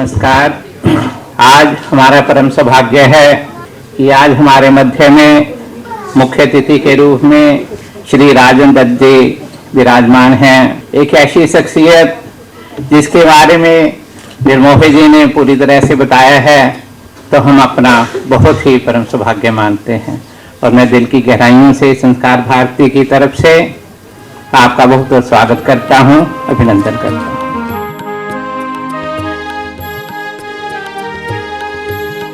नमस्कार। आज हमारा परम सौभाग्य है कि आज हमारे मध्य में मुख्य अतिथि के रूप में श्री राजेंद्र दत्त जी विराजमान हैं। एक ऐसी शख्सियत जिसके बारे में निर्मोही जी ने पूरी तरह से बताया है, तो हम अपना बहुत ही परम सौभाग्य मानते हैं और मैं दिल की गहराइयों से संस्कार भारती की तरफ से आपका बहुत बहुत स्वागत करता हूं, अभिनंदन करता हूं।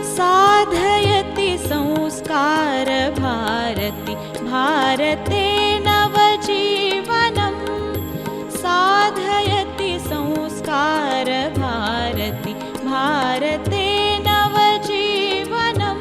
साधयति संस्कार भारती भारते नवजीवनम् साधयति संस्कार भारती भारते नवजीवनम्।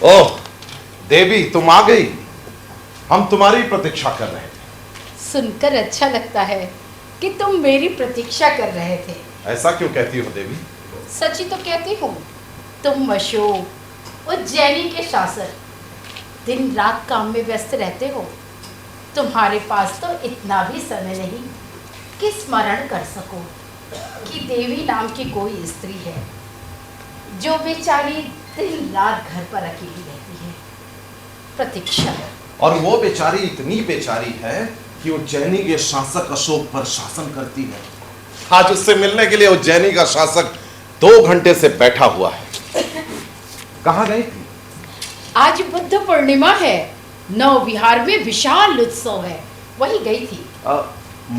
ओह देवी, तुम आ गई। हम तुम्हारी प्रतीक्षा कर रहे थे। सुनकर अच्छा लगता है कि तुम मेरी प्रतीक्षा कर रहे थे। ऐसा क्यों कहती हो देवी? सच ही तो कहती हूँ। तुम अशोक उज्जैनी के शासक दिन रात काम में व्यस्त रहते हो। तुम्हारे पास तो इतना भी समय नहीं कि स्मरण कर सको कि देवी नाम की कोई स्त्री है जो बेचारी दिन रात घर पर अकेली रहती है। प्रतीक्षा। और वो बेचारी इतनी बेचारी है कि उज्जैनी के शासक अशोक पर शासन करती है। आज उससे मिलने के लिए उज्जैनी का शासक 2 घंटे से बैठा हुआ है। कहाँ गई थी? आज बुद्ध पूर्णिमा है, नव विहार में विशाल उत्सव है, वही गई थी।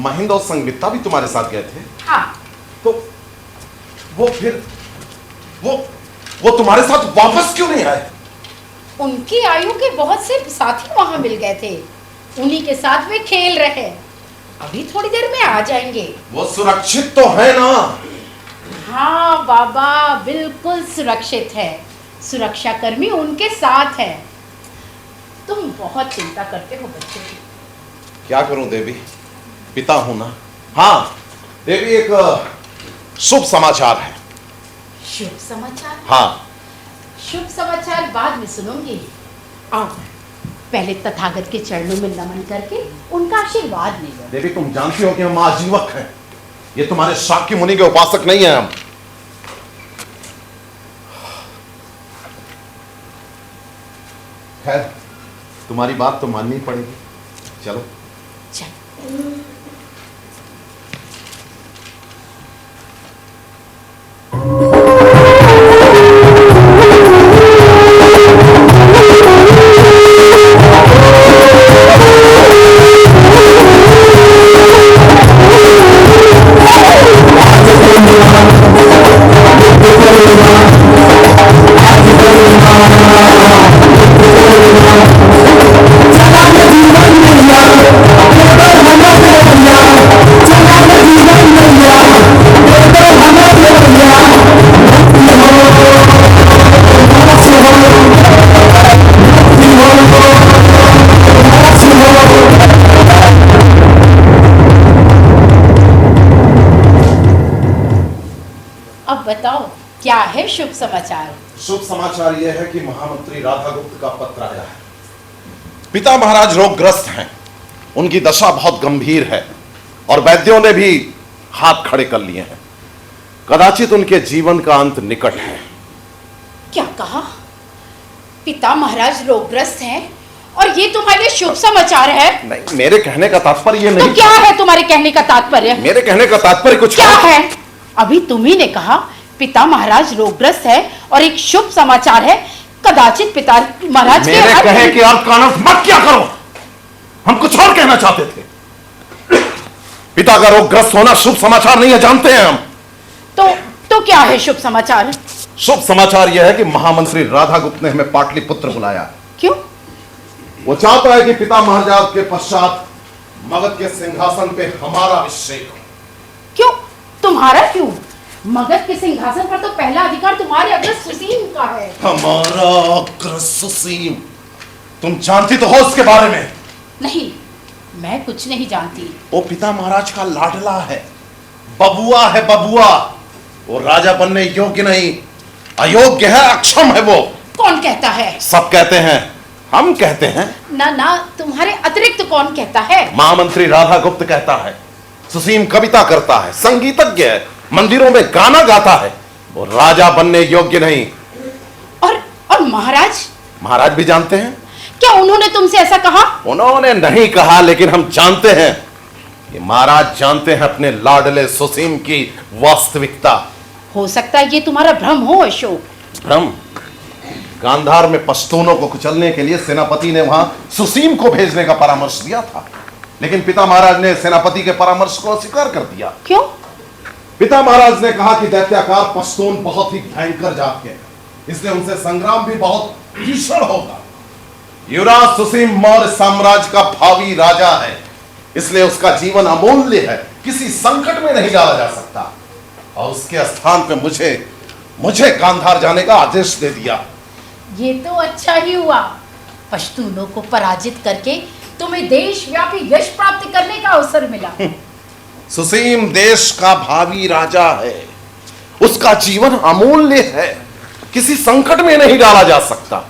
महेंद्र और संगीता भी तुम्हारे साथ गए थे? हाँ। तो वो तुम्हारे साथ वापस क्यों नहीं आए? उनकी आयु के बहुत से साथी वहां मिल गए थे, उन्हीं के साथ वे खेल रहे। अभी थोड़ी देर में आ जाएंगे। वो सुरक्षित तो है ना? हाँ बाबा, बिल्कुल सुरक्षित है। सुरक्षाकर्मी उनके साथ है। तुम बहुत चिंता करते हो बच्चे की। क्या करूं देवी, पिता हूं ना। हाँ देवी, एक शुभ समाचार है। शुभ समाचार? हाँ। शुभ समाचार बाद में सुनूंगी। आओ पहले तथागत के चरणों में नमन करके उनका आशीर्वाद ले लो। देवी तुम जानती हो कि हम आजीवक हैं, ये तुम्हारे शाक्य मुनि के उपासक नहीं हैं हम। खैर तुम्हारी बात तो माननी पड़ेगी, चलो। चल। अब बताओ क्या है शुभ समाचार? शुभ समाचार यह है कि महामंत्री राधा गुप्त का पत्र आया है। पिता महाराज रोगग्रस्त हैं, उनकी दशा बहुत गंभीर है और वैद्यों ने भी हाथ खड़े कर लिए हैं। कदाचित उनके जीवन का अंत निकट है। क्या कहा? पिता महाराज रोगग्रस्त हैं और ये तुम्हारे लिए शुभ समाचार है? नहीं, मेरे कहने का तात्पर्य ये नहीं। तो क्या है तुम्हारे कहने का तात्पर्य? मेरे कहने का तात्पर्य कुछ क्या है? अभी तुम्ही ने कहा पिता महाराज रोगग्रस्त है और एक शुभ समाचार है, कदाचित पिता महाराज मेरे कहे कि अर्थ का अनर्थ मत क्या करो, हम कुछ और कहना चाहते थे। पिता का रोगग्रस्त होना शुभ समाचार नहीं है, जानते हैं हम। तो क्या है शुभ समाचार? शुभ समाचार यह है कि महामंत्री राधा गुप्त ने हमें पाटलिपुत्र बुलाया। क्यों? वो चाहता है कि पिता महाराज के पश्चात मगध के सिंहासन पे हमारा अभिषेक हो। क्यों? तुम्हारा क्यों? मगध के सिंहासन पर तो पहला अधिकार तुम्हारे अग्रज सुसीम का है। हमारा अग्रज सुसीम? तुम जानती तो हो उसके बारे में? नहीं, मैं कुछ नहीं जानती। वो पिता महाराज का लाडला है, बबुआ है, बबुआ। वो राजा बनने योग्य नहीं, अयोग्य है, अक्षम है वो। कौन कहता है? सब कहते हैं, हम कहते हैं। ना, तुम्हारे अतिरिक्त कौन कहता है? महामंत्री राधा गुप्त कहता है। सुसीम कविता करता है, संगीतज्ञ है, मंदिरों में गाना गाता है, वो राजा बनने योग्य नहीं। और महाराज भी जानते हैं। क्या उन्होंने तुमसे ऐसा कहा? उन्होंने नहीं कहा, लेकिन हम जानते हैं कि महाराज जानते हैं अपने लाडले सुसीम की वास्तविकता। हो सकता है ये तुम्हारा भ्रम हो अशोक। भ्रम? गांधार में पश्तूनों को कुचलने के लिए सेनापति ने वहां सुसीम को भेजने का परामर्श दिया था, लेकिन पिता महाराज ने सेनापति के परामर्श को अस्वीकार कर दिया। क्यों? पिता महाराज ने कहा कि दैत्याकार पश्तून बहुत ही भयंकर जात के, इसलिए उनसे संग्राम भी बहुत भीषण होगा। युवराज सुसीम मौर्य साम्राज्य का भावी राजा है, इसलिए उसका जीवन अमूल्य है, किसी संकट में नहीं डाला जा सकता। और उसके स्थान पे मुझे गांधार जाने का आदेश दे दिया। ये तो अच्छा ही हुआ, पश्तूनों को पराजित करके तुम्हें देशव्यापी यश प्राप्त करने का अवसर मिला। सुसीम देश का भावी राजा है, उसका जीवन अमूल्य है, किसी संकट में नहीं डाला जा सकता।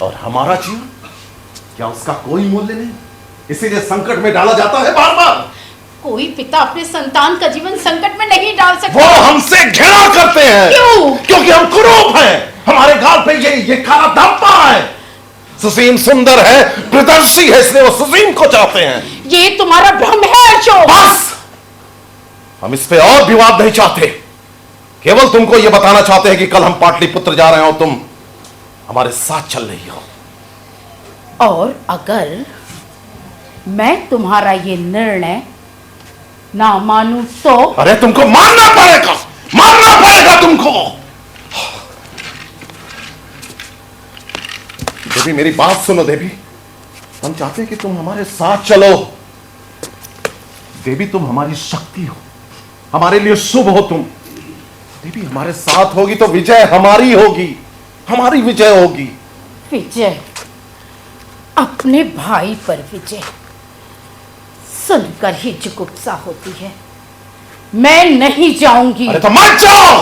और हमारा जीवन, क्या उसका कोई मूल्य नहीं? इसीलिए संकट में डाला जाता है बार बार। कोई पिता अपने संतान का जीवन संकट में नहीं डाल सकता। वो हमसे घृणा करते हैं। क्यों? क्योंकि हम कुरूप हैं, हमारे गाल पे ये काला धब्बा है। सुसीम सुंदर है, प्रदर्शी है, इसलिए वो सुसीम को चाहते हैं। ये तुम्हारा भ्रम है अशोक। बस, हम इस पे और विवाद नहीं चाहते, केवल तुमको यह बताना चाहते हैं कि कल हम पाटलिपुत्र जा रहे हो, तुम हमारे साथ चल रही हो। और अगर मैं तुम्हारा ये निर्णय ना मानूं तो? अरे तुमको मानना पड़ेगा तुमको। देवी मेरी बात सुनो देवी, हम चाहते हैं कि तुम हमारे साथ चलो। देवी तुम हमारी शक्ति हो, हमारे लिए शुभ हो तुम। देवी हमारे साथ होगी तो विजय हमारी होगी, हमारी विजय होगी। विजय? अपने भाई पर विजय सुनकर ही जुगुप्सा होती है। मैं नहीं जाऊंगी। अरे तो मत जाओ,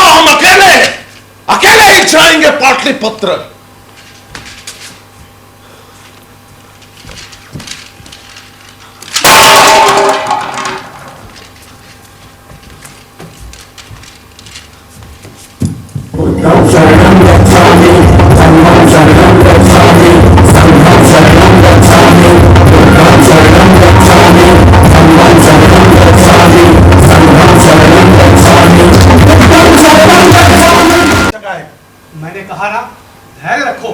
हम अकेले ही जाएंगे पाटलिपुत्र। सहारा। धैर्य रखो,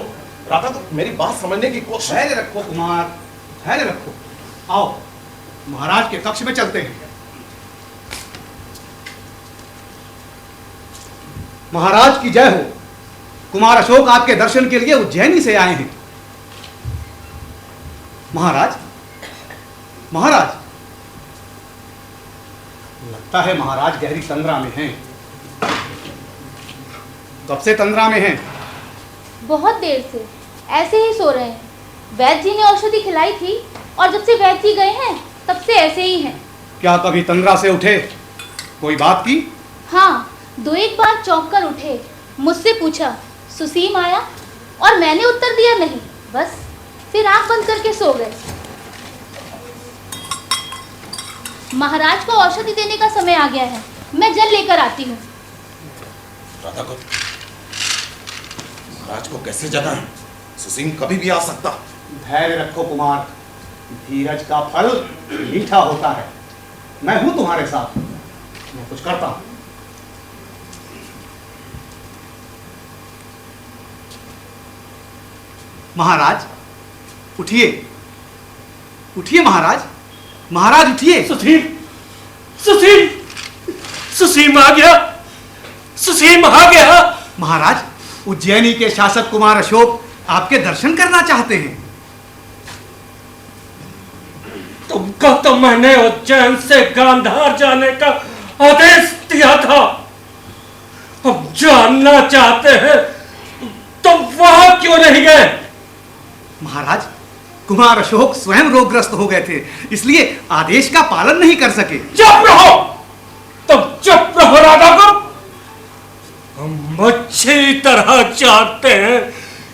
राधा, तो मेरी बात समझने की कोशिश। धैर्य रखो कुमार, धैर्य रखो। आओ महाराज के कक्ष में चलते हैं। महाराज की जय हो। कुमार अशोक आपके दर्शन के लिए उज्जैनी से आए हैं। महाराज, महाराज, लगता है महाराज गहरी तंद्रा में हैं। कब से तंद्रा में हैं? बहुत देर से ऐसे ही सो रहे हैं। वैद्य जी ने औषधि खिलाई थी और जब से वैद्य जी गए हैं तब से ऐसे ही हैं। क्या कभी तंद्रा से उठे? कोई बात की? हाँ, 2-1 बार चौंक कर उठे। मुझसे पूछा सुसीम आया और मैंने उत्तर दिया नहीं, बस फिर आंख बंद करके सो गए। महाराज को औषधि देने का समय आ गया है, मैं जल लेकर आती हूँ। राधा को, महाराज को कैसे जगाएं? सुसीम कभी भी आ सकता। धैर्य रखो कुमार, धीरज का फल मीठा होता है। मैं हूं तुम्हारे साथ, मैं कुछ करता हूं। महाराज उठिए, उठिए महाराज, महाराज उठिए। सुसीम, सुसीम, सुसीम आ गया, सुसीम आ गया। महाराज, उज्जैनी के शासक कुमार अशोक आपके दर्शन करना चाहते हैं। तुमको तो मैंने उज्जैन से गांधार जाने का आदेश दिया था। अब जानना चाहते हैं तुम वहां क्यों नहीं गए? महाराज, कुमार अशोक स्वयं रोगग्रस्त हो गए थे, इसलिए आदेश का पालन नहीं कर सके। चुप रहो, तुम चुप रहो राधा को। हम अच्छी तरह जानते हैं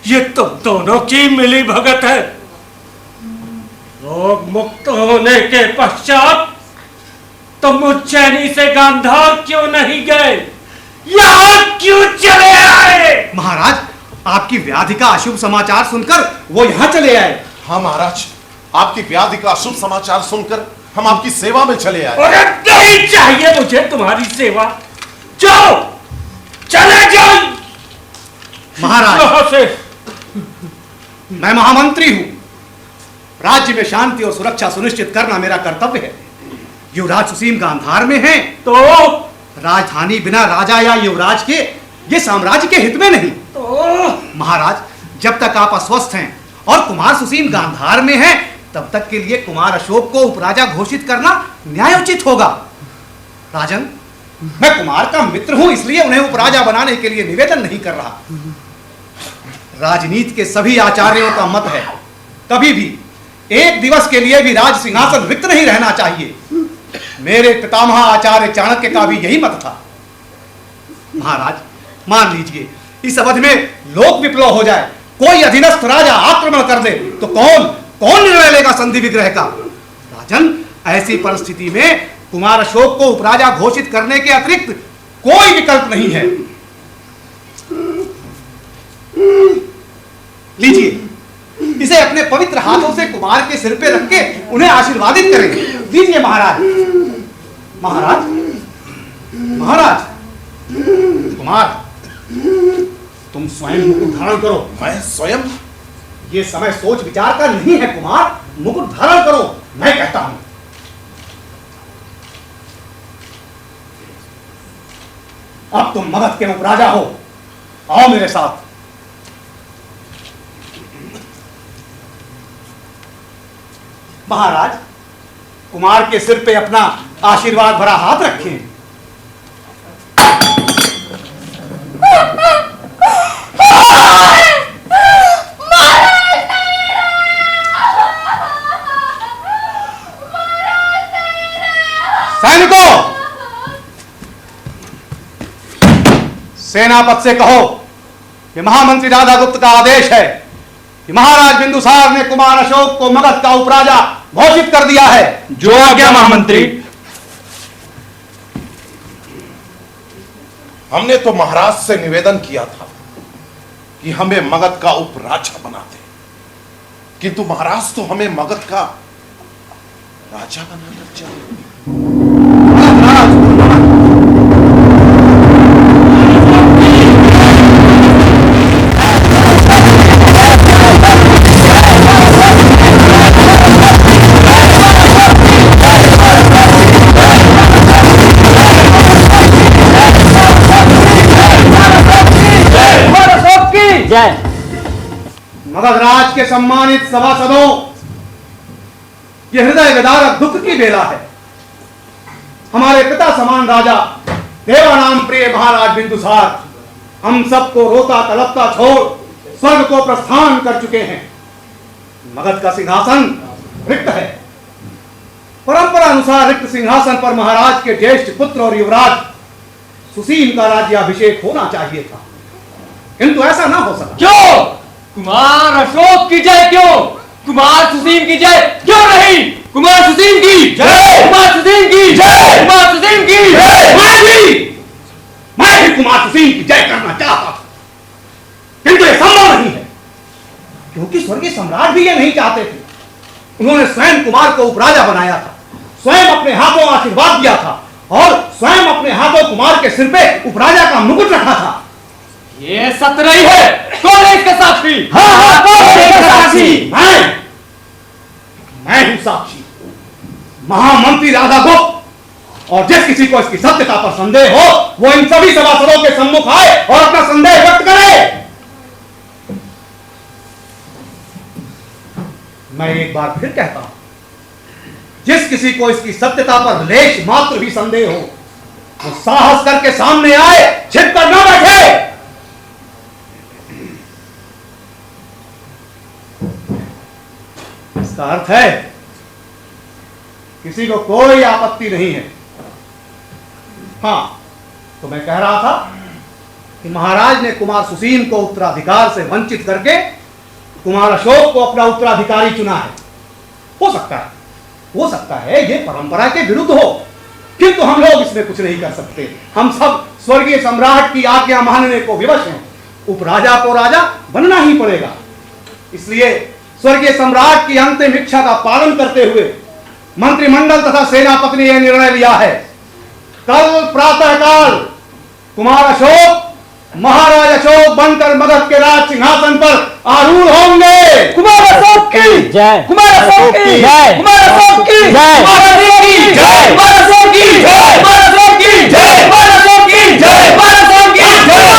ये तुम दोनों की मिली भगत है। रोग मुक्त होने के पश्चात तुम उज्जैनी से गांधार क्यों नहीं गए? यहां क्यों चले आए? महाराज, आपकी व्याधि का अशुभ समाचार सुनकर वो यहाँ चले आए। हाँ महाराज, आपकी व्याधि का शुभ समाचार सुनकर हम आपकी सेवा में चले आए। अरे नहीं चाहिए मुझे तुम्हारी सेवा, जाओ, चले जाओ महाराज, यहाँ से। मैं महामंत्री हूं। राज्य में शांति और सुरक्षा सुनिश्चित करना मेरा कर्तव्य है। युवराज सुसीम गांधार में हैं, तो राजधानी बिना राजा या युवराज के ये साम्राज्य के हित में नहीं। महाराज, जब तक आप अस्वस्थ हैं और कुमार सुसीम गांधार में हैं, तब तक के लिए कुमार अशोक को उपराजा घोषित करना न्यायोचित होगा। राजन, मैं कुमार का मित्र हूं, इसलिए उन्हें उपराजा बनाने के लिए निवेदन नहीं कर रहा। राजनीति के सभी आचार्यों का मत है, कभी भी एक दिवस के लिए भी राज सिंहासन रिक्त नहीं रहना चाहिए। मेरे पितामह आचार्य चाणक्य का भी यही मत था। महाराज, मान लीजिए इस अवधि में लोक विप्लव हो जाए, कोई अधीनस्थ राजा आक्रमण कर दे, तो कौन निर्णय लेगा संधि विग्रह का? राजन, ऐसी परिस्थिति में कुमार अशोक को उपराजा घोषित करने के अतिरिक्त कोई विकल्प नहीं है। लीजिए, इसे अपने पवित्र हाथों से कुमार के सिर पे रख के उन्हें आशीर्वादित करें। लीजिए महाराज। महाराज, महाराज, कुमार, तुम स्वयं मुकुट धारण करो। मैं स्वयं? ये समय सोच विचार का नहीं है कुमार, मुकुट धारण करो, मैं कहता हूं। अब तुम मगध के उपराजा हो, आओ मेरे साथ। महाराज, कुमार के सिर पे अपना आशीर्वाद भरा हाथ रखें। सैनिकों, सेनापति से कहो कि महामंत्री राधागुप्त का आदेश है कि महाराज बिंदुसार ने कुमार अशोक को मगध का उपराजा घोषित कर दिया है। जो आज्ञा महामंत्री। हमने तो महाराज से निवेदन किया था कि हमें मगध का उपराजा बना दे, किंतु महाराज तो हमें मगध का राजा बनाना चाहिए। जय। मगधराज के सम्मानित सभासदों, यह हृदय विदारक दुख की बेला है। हमारे पिता समान राजा देवानाम प्रिय महाराज बिंदुसार हम सबको रोता तलपता छोड़ स्वर्ग को प्रस्थान कर चुके हैं। मगध का सिंहासन रिक्त है। परंपरा अनुसार रिक्त सिंहासन पर महाराज के ज्येष्ठ पुत्र और युवराज सुसीम का राज्याभिषेक होना चाहिए था, किंतु ऐसा ना हो सका। क्यों? कुमार अशोक की जय क्यों? कुमार सुसीम की जय क्यों नहीं? कुमार सुसीम की जय! कुमार सुसीम की जय! कुमार सुसीम की जय! मैं भी कुमार सुसीम की जय करना चाहता था, किंतु यह संभव नहीं है, क्योंकि स्वर्गीय सम्राट भी यह नहीं चाहते थे। उन्होंने स्वयं कुमार को उपराजा बनाया था, स्वयं अपने हाथों आशीर्वाद दिया था और स्वयं अपने हाथों कुमार के सिर पे उपराजा का मुकुट रखा था। ये सत्य नहीं है। कौन है इसका साक्षी? हाँ, कौन है इसका साक्षी? मैं हूं साक्षी, महामंत्री राधा गुप्त। और जिस किसी को इसकी सत्यता पर संदेह हो, वो इन सभी सभासदों के सम्मुख आए और अपना संदेह व्यक्त करे। मैं एक बार फिर कहता हूं, जिस किसी को इसकी सत्यता पर लेश मात्र भी संदेह हो, वो साहस करके सामने आए, छिप कर न बैठे। इसका अर्थ है किसी को कोई आपत्ति नहीं है। हाँ, तो मैं कह रहा था कि महाराज ने कुमार सुसीम को उत्तराधिकार से वंचित करके कुमार अशोक को अपना उत्तराधिकारी चुना है। हो सकता है ये परंपरा के विरुद्ध हो, किंतु हम लोग इसमें कुछ नहीं कर सकते। हम सब स्वर्गीय सम्राट की आज्ञा मानने को विवश हैं। उपराजा को राजा बनना ही पड़ेगा। इसलिए स्वर्गीय सम्राट की अंतिम इच्छा का पालन करते हुए मंत्रिमंडल तथा सेनापति ने यह निर्णय लिया है, कल प्रातःकाल कुमार अशोक महाराज अशोक बनकर मगध के राज सिंहासन पर आरूढ़ होंगे। कुमार अशोक की जय। कुमार अशोक की जय! कुमार अशोक की जय! कुमार अशोक की जय! कुमार अशोक की जय! कुमार अशोक की जय! कुमार अशोक की जय! कुमार अशोक की जय!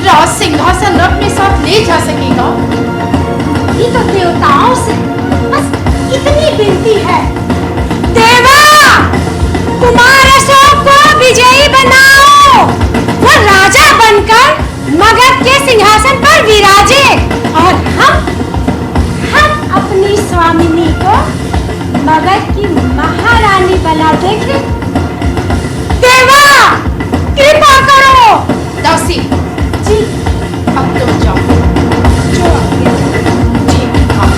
राज सिंहासन अपने साथ ले जा सकेगा? ये तो देवताओं से बस इतनी विनती है, देवा कुमार अशोक को विजयी बनाओ, वो राजा बनकर मगध के सिंहासन पर विराजे और हम अपनी स्वामिनी को मगध की महारानी बना देंगे। देवा कृपा करो। दासी जी अब तुम जाओ। जो आज्ञा। जी हाँ।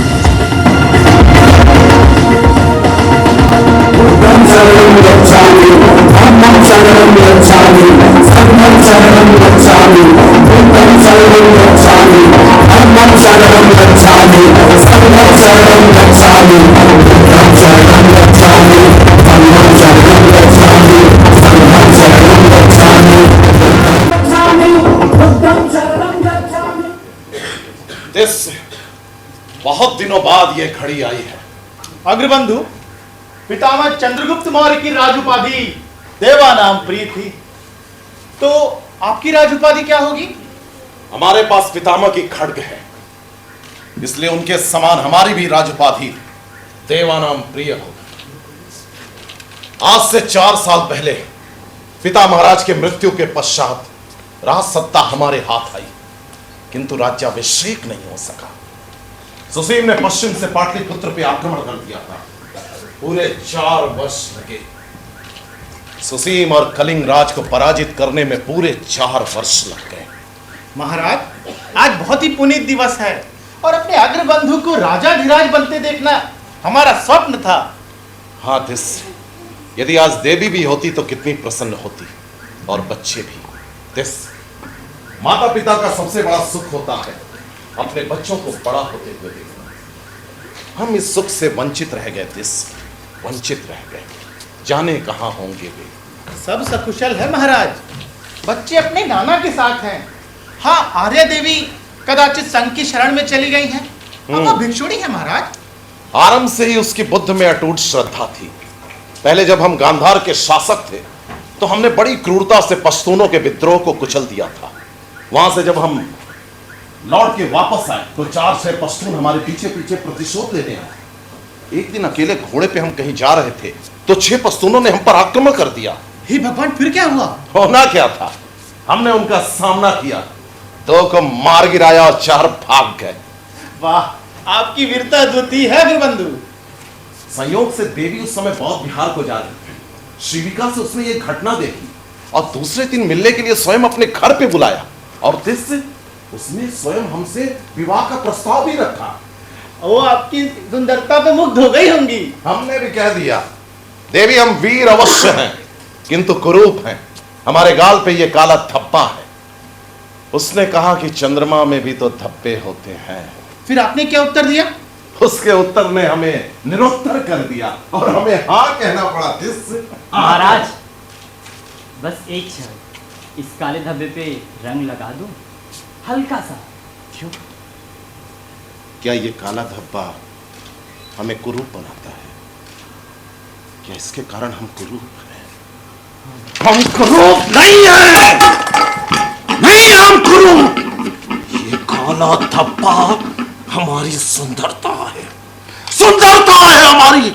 बहुत दिनों बाद यह घड़ी आई है। अग्रबंधु, पितामह चंद्रगुप्त मौर्य की राजउपाधि देवानाम प्रिय थी, तो आपकी राजउपाधि क्या होगी? हमारे पास पितामह की खड्ग है, इसलिए उनके समान हमारी भी राजउपाधि देवानाम प्रिय होगी। आज से 4 साल पहले पिता महाराज के मृत्यु के पश्चात राज सत्ता हमारे हाथ आई, किंतु राज्याभिषेक नहीं हो सका। सुसीम ने पश्चिम से पाटलिपुत्र पे आक्रमण कर दिया था। पूरे 4 वर्ष लगे। सुसीम और कलिंग राज को पराजित करने में पूरे 4 वर्ष लग गए। महाराज, आज बहुत ही पुनीत दिवस है और अपने अग्रबंधु को राजाधिराज बनते देखना हमारा स्वप्न था। हाँ दिस, यदि आज देवी भी होती तो कितनी प्रसन्न होती, और बच्चे भी। दिस, माता पिता का सबसे बड़ा सुख होता है अपने बच्चों को बड़ा होते हुए देखना। हम इस सुख से वंचित रह गए, वंचित रह गए। जाने कहाँ होंगे वे। सब सकुशल है महाराज, बच्चे अपने नाना के साथ हैं। हाँ, आर्या देवी कदाचित संघ की शरण में चली गई हैं। अब वो भिक्षुणी है महाराज। आरंभ से ही उसकी बुद्ध में अटूट श्रद्धा थी। पहले जब हम गांधार के शासक थे तो हमने बड़ी क्रूरता से पश्तूनों के विद्रोह को कुचल दिया था। वहां से जब हम लौट के वापस आए तो 4-6 पश्तून हमारे पीछे पीछे प्रतिशोध लेने आए। एक दिन अकेले घोड़े पे हम कहीं जा रहे थे तो 6 पश्तूनों ने हम पर आक्रमण कर दिया। हे भगवान, फिर क्या हुआ? होना क्या था, हमने उनका सामना किया, 2 को मार गिराया और 4 भाग गए। वाह, आपकी वीरता द्वितीय है गुरुबंधु। संयोग से देवी उस समय बौद्ध विहार को जा रही थी। शिविका से उसने ये घटना देखी और दूसरे दिन मिलने के लिए स्वयं अपने घर पे बुलाया और उसने स्वयं हमसे विवाह का प्रस्ताव भी रखा। वो आपकी सुंदरता पे मुग्ध हो गई होंगी। हमने भी कह दिया, देवी हम वीर अवश्य हैं किंतु कुरूप हैं, हमारे गाल पे ये काला धब्बा है। उसने कहा कि चंद्रमा में भी तो धब्बे होते हैं। फिर आपने क्या उत्तर दिया? उसके उत्तर ने हमें निरुत्तर कर दिया और हमें हाँ कहना पड़ा। महाराज, बस एक क्षण इस काले धब्बे पे रंग लगा दो, हल्का सा। क्यों? क्या ये काला धब्बा हमें कुरूप बनाता है? क्या इसके कारण हम कुरूप हैं? हम कुरूप नहीं हैं, नहीं हम कुरूप। ये काला धब्बा हमारी सुंदरता है, सुंदरता है हमारी।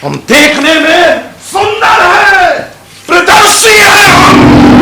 हम देखने में सुंदर है, प्रदर्शी है हम।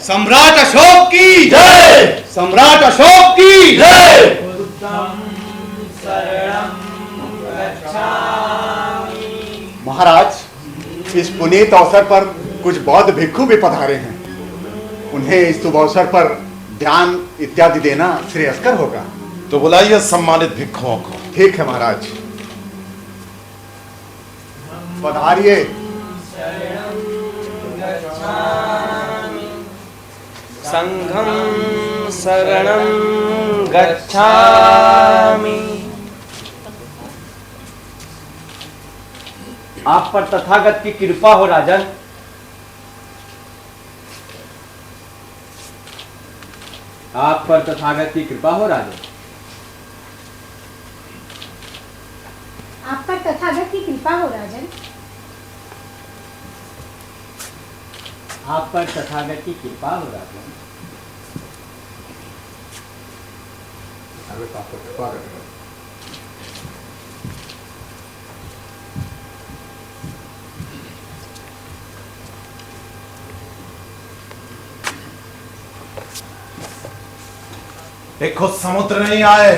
सम्राट अशोक की जय, सम्राट अशोक की जय। महाराज, इस पुनीत अवसर पर कुछ बौद्ध भिक्षु भी पधारे हैं। उन्हें इस शुभ अवसर पर ध्यान इत्यादि देना श्रेयस्कर होगा। तो बुलाइए सम्मानित भिक्षुओं को। ठीक है महाराज, पधारिए। संघं शरणं गच्छामि। आप पर तथागत की कृपा हो राजन। आप पर तथागत की कृपा हो राजन। आप पर कृपा हो राजन। आप पर तथागत की कृपा हो राजन। देखो समुद्र नहीं आए।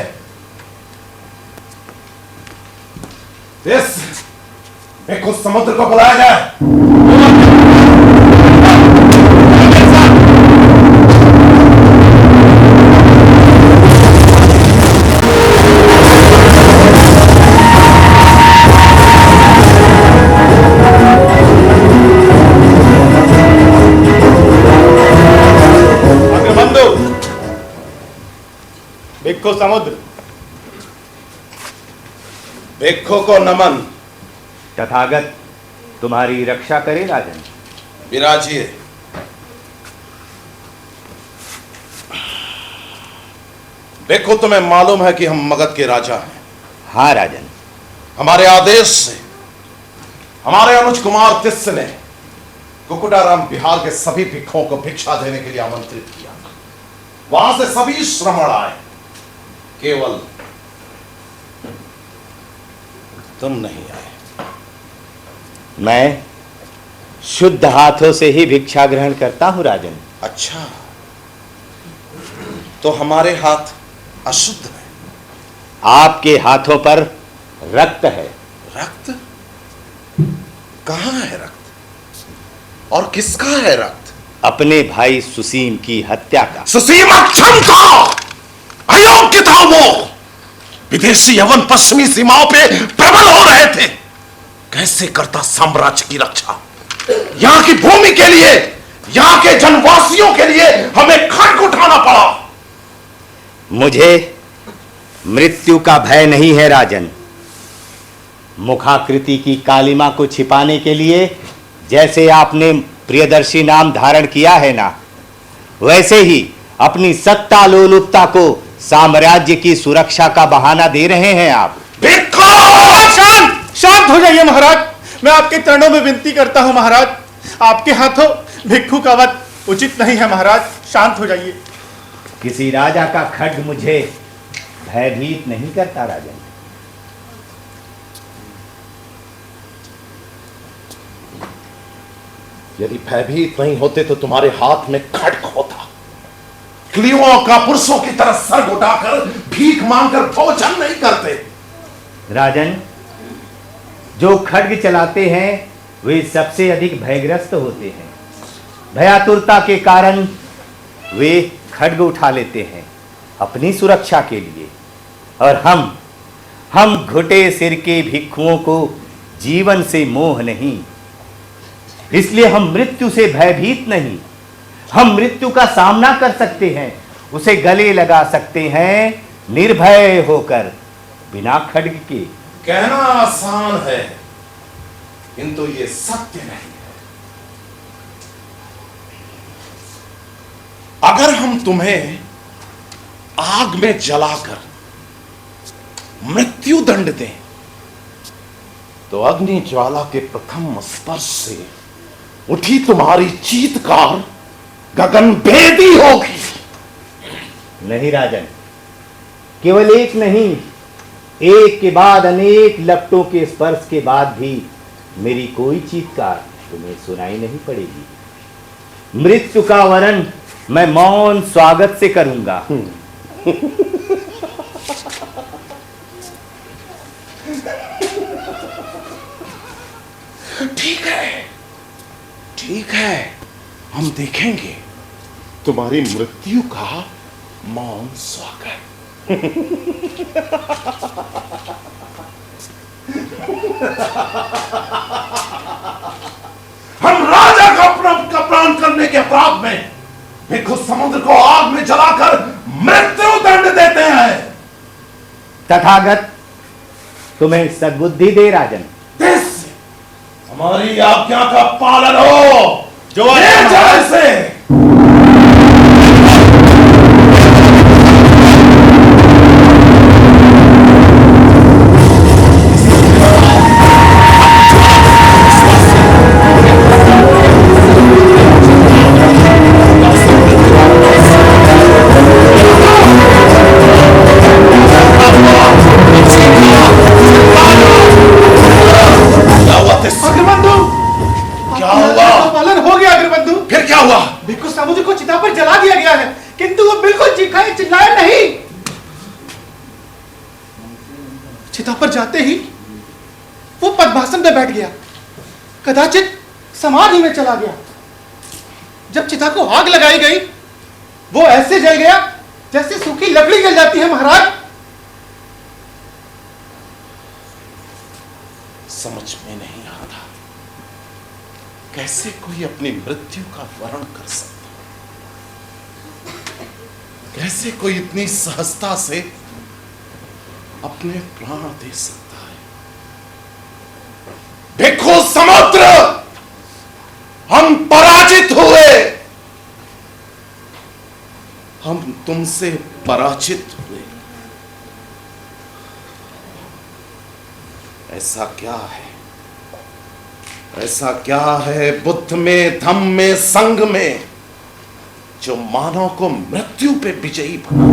देखो समुद्र को बुलाया जाए। अग्रबंधु, भिक्खु समुद्र, भिक्खु को नमन। तथागत तुम्हारी रक्षा करे राजन। विराजिए। भिक्खु, तुम्हें मालूम है कि हम मगध के राजा हैं। हाँ राजन। हमारे आदेश से हमारे अनुज कुमार तिस्स ने कुकुटाराम बिहार के सभी भिक्षुओं को भिक्षा देने के लिए आमंत्रित किया। वहां से सभी श्रमण आए, केवल तुम नहीं आए। मैं शुद्ध हाथों से ही भिक्षा ग्रहण करता हूं राजन। अच्छा, तो हमारे हाथ अशुद्ध हैं। आपके हाथों पर रक्त है। रक्त? कहां है रक्त? और किसका है रक्त? अपने भाई सुसीम की हत्या का। सुसीम अक्षम था, अयोग्य था वो। विदेशी यवन पश्चिमी सीमाओं पे प्रबल हो रहे थे। कैसे करता साम्राज्य की रक्षा? यहां की भूमि के लिए, यहां के जनवासियों के लिए हमें खड्ग उठाना पड़ा। मुझे मृत्यु का भय नहीं है राजन। मुखाकृति की कालिमा को छिपाने के लिए जैसे आपने प्रियदर्शी नाम धारण किया है ना, वैसे ही अपनी सत्ता लोलुपता को साम्राज्य की सुरक्षा का बहाना दे रहे हैं आप। शांत शांत हो जाइए महाराज। मैं आपके चरणों में विनती करता हूं महाराज, आपके हाथों भिक्खु का वध उचित नहीं है महाराज, शांत हो जाइए। किसी राजा का खड्ग मुझे भयभीत नहीं करता राजन। यदि भयभीत नहीं होते तो तुम्हारे हाथ में खड्ग होता। क्लियों का पुरुषों की तरह सर उठाकर भीख मांगकर भोजन नहीं करते। राजन, जो खड्ग चलाते हैं वे सबसे अधिक भयग्रस्त होते हैं। भयातुरता के कारण वे खड्ग उठा लेते हैं अपनी सुरक्षा के लिए। और हम घुटे सिर के भिक्षुओं को जीवन से मोह नहीं, इसलिए हम मृत्यु से भयभीत नहीं। हम मृत्यु का सामना कर सकते हैं, उसे गले लगा सकते हैं निर्भय होकर, बिना खड्ग के। कहना आसान है, किंतु ये सत्य नहीं है। अगर हम तुम्हें आग में जलाकर मृत्यु दंड दें, तो अग्नि ज्वाला के प्रथम स्पर्श से उठी तुम्हारी चीत्कार गगनभेदी होगी। नहीं राजन, केवल एक नहीं, एक के बाद अनेक लपटों के स्पर्श के बाद भी मेरी कोई चीत्कार तुम्हें सुनाई नहीं पड़ेगी। मृत्यु का वरण मैं मौन स्वागत से करूंगा। ठीक है, ठीक है, हम देखेंगे तुम्हारी मृत्यु का मौन स्वागत। हम राजा का प्राण करने के अपराध में भिक्खु समुद्र को आग में जलाकर मृत्यु दंड देते हैं। तथागत तुम्हें सद्बुद्धि दे राजन। हमारी आज्ञा का पालन हो। जो से पर जाते ही वो पद्मासन में बैठ गया, कदाचित समाधि में चला गया। जब चिता को आग लगाई गई, वो ऐसे जल गया जैसे सूखी लकड़ी जल जाती है महाराज। समझ में नहीं आ रहा कैसे कोई अपनी मृत्यु का वर्ण कर सकता, कैसे कोई इतनी सहजता से अपने प्राण दे सकता है। देखो समुद्र, हम पराजित हुए, हम तुमसे पराजित हुए। ऐसा क्या है, ऐसा क्या है बुद्ध में, धम्म में, संघ में, जो मानव को मृत्यु पे विजयी बना।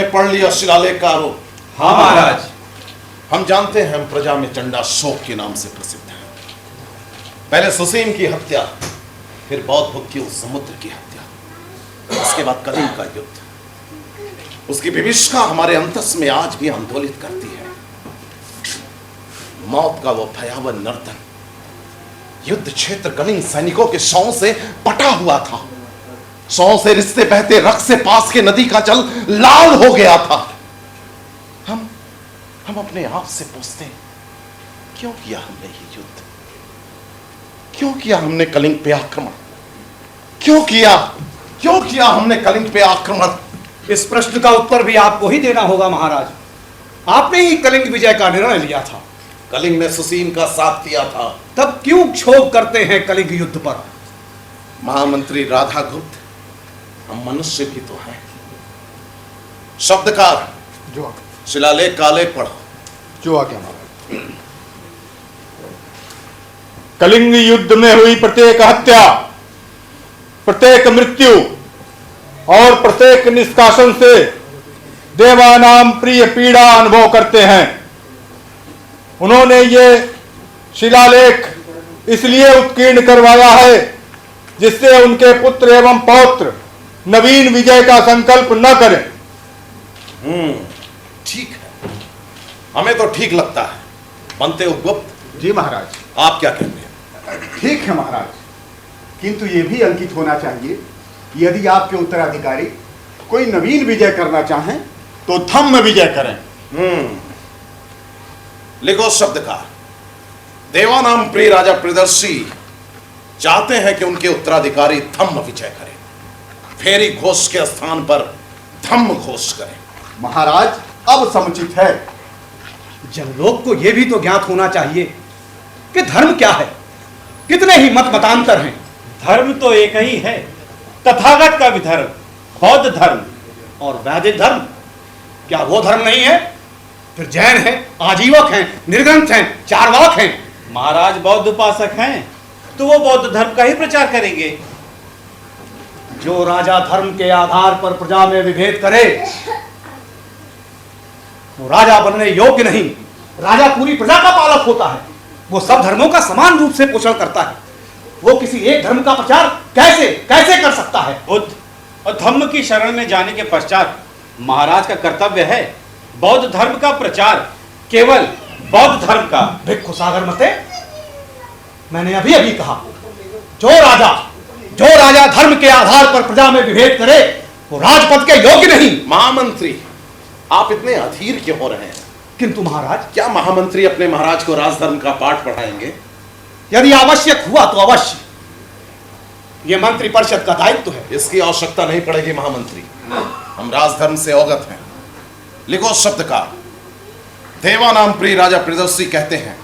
पढ़ लिया शिलालेख का आरोप? हाँ महाराज। हम जानते हैं हम प्रजा में चंडा शोक के नाम से प्रसिद्ध है। पहले सुसीम की हत्या, फिर बौद्ध भिक्षु समुद्र की हत्या, उसके बाद कलिंग का युद्ध। उसकी विभीषिका हमारे अंतस में आज भी आंदोलित करती है। मौत का वो भयावह नर्तन युद्ध क्षेत्र कलिंग सैनिकों के शव से पटा हुआ था। शव से रिश्ते बहते, रक्त से पास के नदी का जल लाल हो गया था। हम अपने आप से पूछते हैं, क्यों किया हमने ये युद्ध? क्यों किया हमने कलिंग पे आक्रमण? क्यों किया हमने कलिंग पे आक्रमण? इस प्रश्न का उत्तर भी आपको ही देना होगा महाराज। आपने ही कलिंग विजय का निर्णय लिया था। कलिंग ने सुसीम का साथ दिया था। तब क्यों क्षोभ करते हैं कलिंग युद्ध पर? महामंत्री राधागुप्त, हम मनुष्य भी तो हैं। शब्दकार जो शिलालेख का आलेख पढ़ो। जो आज्ञा महाराज। कलिंग युद्ध में हुई प्रत्येक हत्या, प्रत्येक मृत्यु और प्रत्येक निष्कासन से देवानाम प्रिय पीड़ा अनुभव करते हैं। उन्होंने ये शिलालेख इसलिए उत्कीर्ण करवाया है जिससे उनके पुत्र एवं पौत्र नवीन विजय का संकल्प न करें। ठीक है, हमें तो ठीक लगता है। बनते गुप्त जी महाराज। आप क्या कहते हैं? ठीक है महाराज, किंतु ये भी अंकित होना चाहिए, यदि आपके उत्तराधिकारी कोई नवीन विजय करना चाहें तो धम्म विजय करें। लिखो शब्दकार, देवानाम प्रिय राजा प्रियदर्शी चाहते हैं कि उनके उत्तराधिकारी धम्म विजय करें, फेरी घोष के स्थान पर धम्म घोष करें। महाराज, अब समुचित है। जनलोक को यह भी तो ज्ञात होना चाहिए कि धर्म क्या है। कितने ही मत मतांतर हैं। धर्म तो एक ही है, तथागत का भी धर्म, बौद्ध धर्म। और वैदिक धर्म, क्या वो धर्म नहीं है? फिर जैन है, आजीवक हैं, निर्ग्रंथ हैं, चारवाक हैं। महाराज बौद्ध उपासक हैं तो वो बौद्ध धर्म का ही प्रचार करेंगे। जो राजा धर्म के आधार पर प्रजा में विभेद करे वो राजा बनने योग्य नहीं। राजा पूरी प्रजा का पालक होता है, वो सब धर्मों का समान रूप से पोषण करता है। वो किसी एक धर्म का प्रचार कैसे कैसे कर सकता है? बुद्ध और धम्म की शरण में जाने के पश्चात महाराज का कर्तव्य है बौद्ध धर्म का प्रचार, केवल बौद्ध धर्म का। भिक्षु सागर मते, मैंने अभी अभी कहा जो राजा धर्म के आधार पर प्रजा में विभेद करे वो राजपद के योग्य नहीं। महामंत्री, आप इतने अधीर क्यों हो रहे हैं? किंतु महाराज, क्या महामंत्री अपने महाराज को राजधर्म का पाठ पढ़ाएंगे? यदि आवश्यक हुआ तो अवश्य, यह मंत्री परिषद का दायित्व है। इसकी आवश्यकता नहीं पड़ेगी महामंत्री, हम राजधर्म से अवगत हैं। लिखो शब्द का। देवानाम प्रिय राजा प्रियदर्शी कहते हैं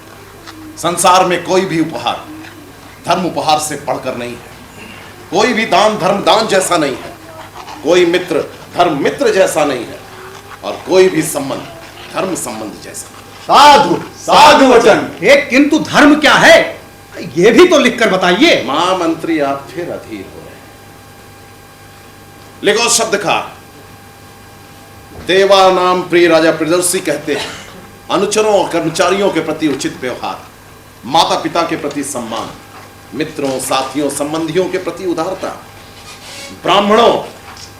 संसार में कोई भी उपहार धर्म उपहार से बढ़कर नहीं है, कोई भी दान धर्म दान जैसा नहीं है, कोई मित्र धर्म मित्र जैसा नहीं है, और कोई भी संबंध धर्म संबंध जैसा। साधु साधु वचन। एक किंतु धर्म क्या है ये भी तो लिखकर बताइए। महामंत्री, आप फिर अधीर हो रहे हैं। लिखो शब्द का। देवानाम प्रिय राजा प्रियदर्शी कहते हैं अनुचरों और कर्मचारियों के प्रति उचित व्यवहार, माता पिता के प्रति सम्मान, मित्रों साथियों संबंधियों के प्रति उदारता, ब्राह्मणों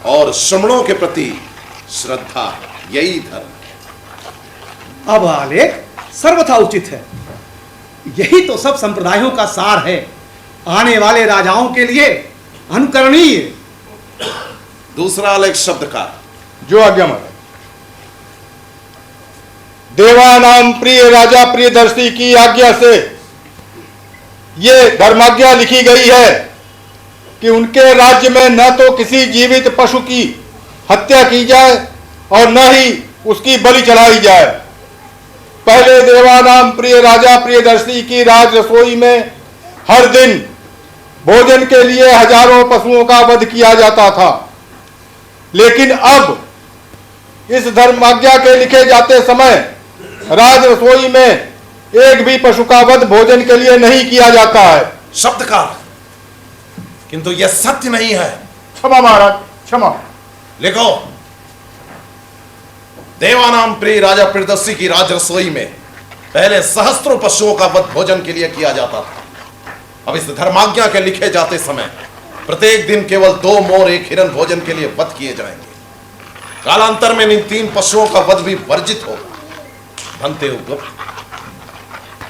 और श्रमणों के प्रति श्रद्धा, यही धर्म। अब आलेख सर्वथा उचित है। यही तो सब संप्रदायों का सार है, आने वाले राजाओं के लिए अनुकरणीय। दूसरा आलेख शब्द का। जो आज्ञा महाराज। देवानाम प्रिय राजा प्रियदर्शी की आज्ञा से ये धर्माज्ञा लिखी गई है कि उनके राज्य में न तो किसी जीवित पशु की हत्या की जाए और न ही उसकी बलि चढ़ाई जाए। पहले देवानाम प्रिय राजा प्रियदर्शी की राज रसोई में हर दिन भोजन के लिए हजारों पशुओं का वध किया जाता था, लेकिन अब इस धर्माज्ञा के लिखे जाते समय राज रसोई में एक भी पशु का वध भोजन के लिए नहीं किया जाता है। शब्द का। किंतु यह सत्य नहीं है। क्षमा महाराज, क्षमा। लिखो। देवानाम प्रिय राजा प्रियदर्शी की राज रसोई में पहले सहस्त्रों पशुओं का वध भोजन के लिए किया जाता था। अब इस धर्माज्ञा के लिखे जाते समय प्रत्येक दिन केवल 2 मोर 1 हिरन भोजन के लिए वध किए जाएंगे। कालांतर में इन 3 पशुओं का वध भी वर्जित होगा। बनते गुप्त,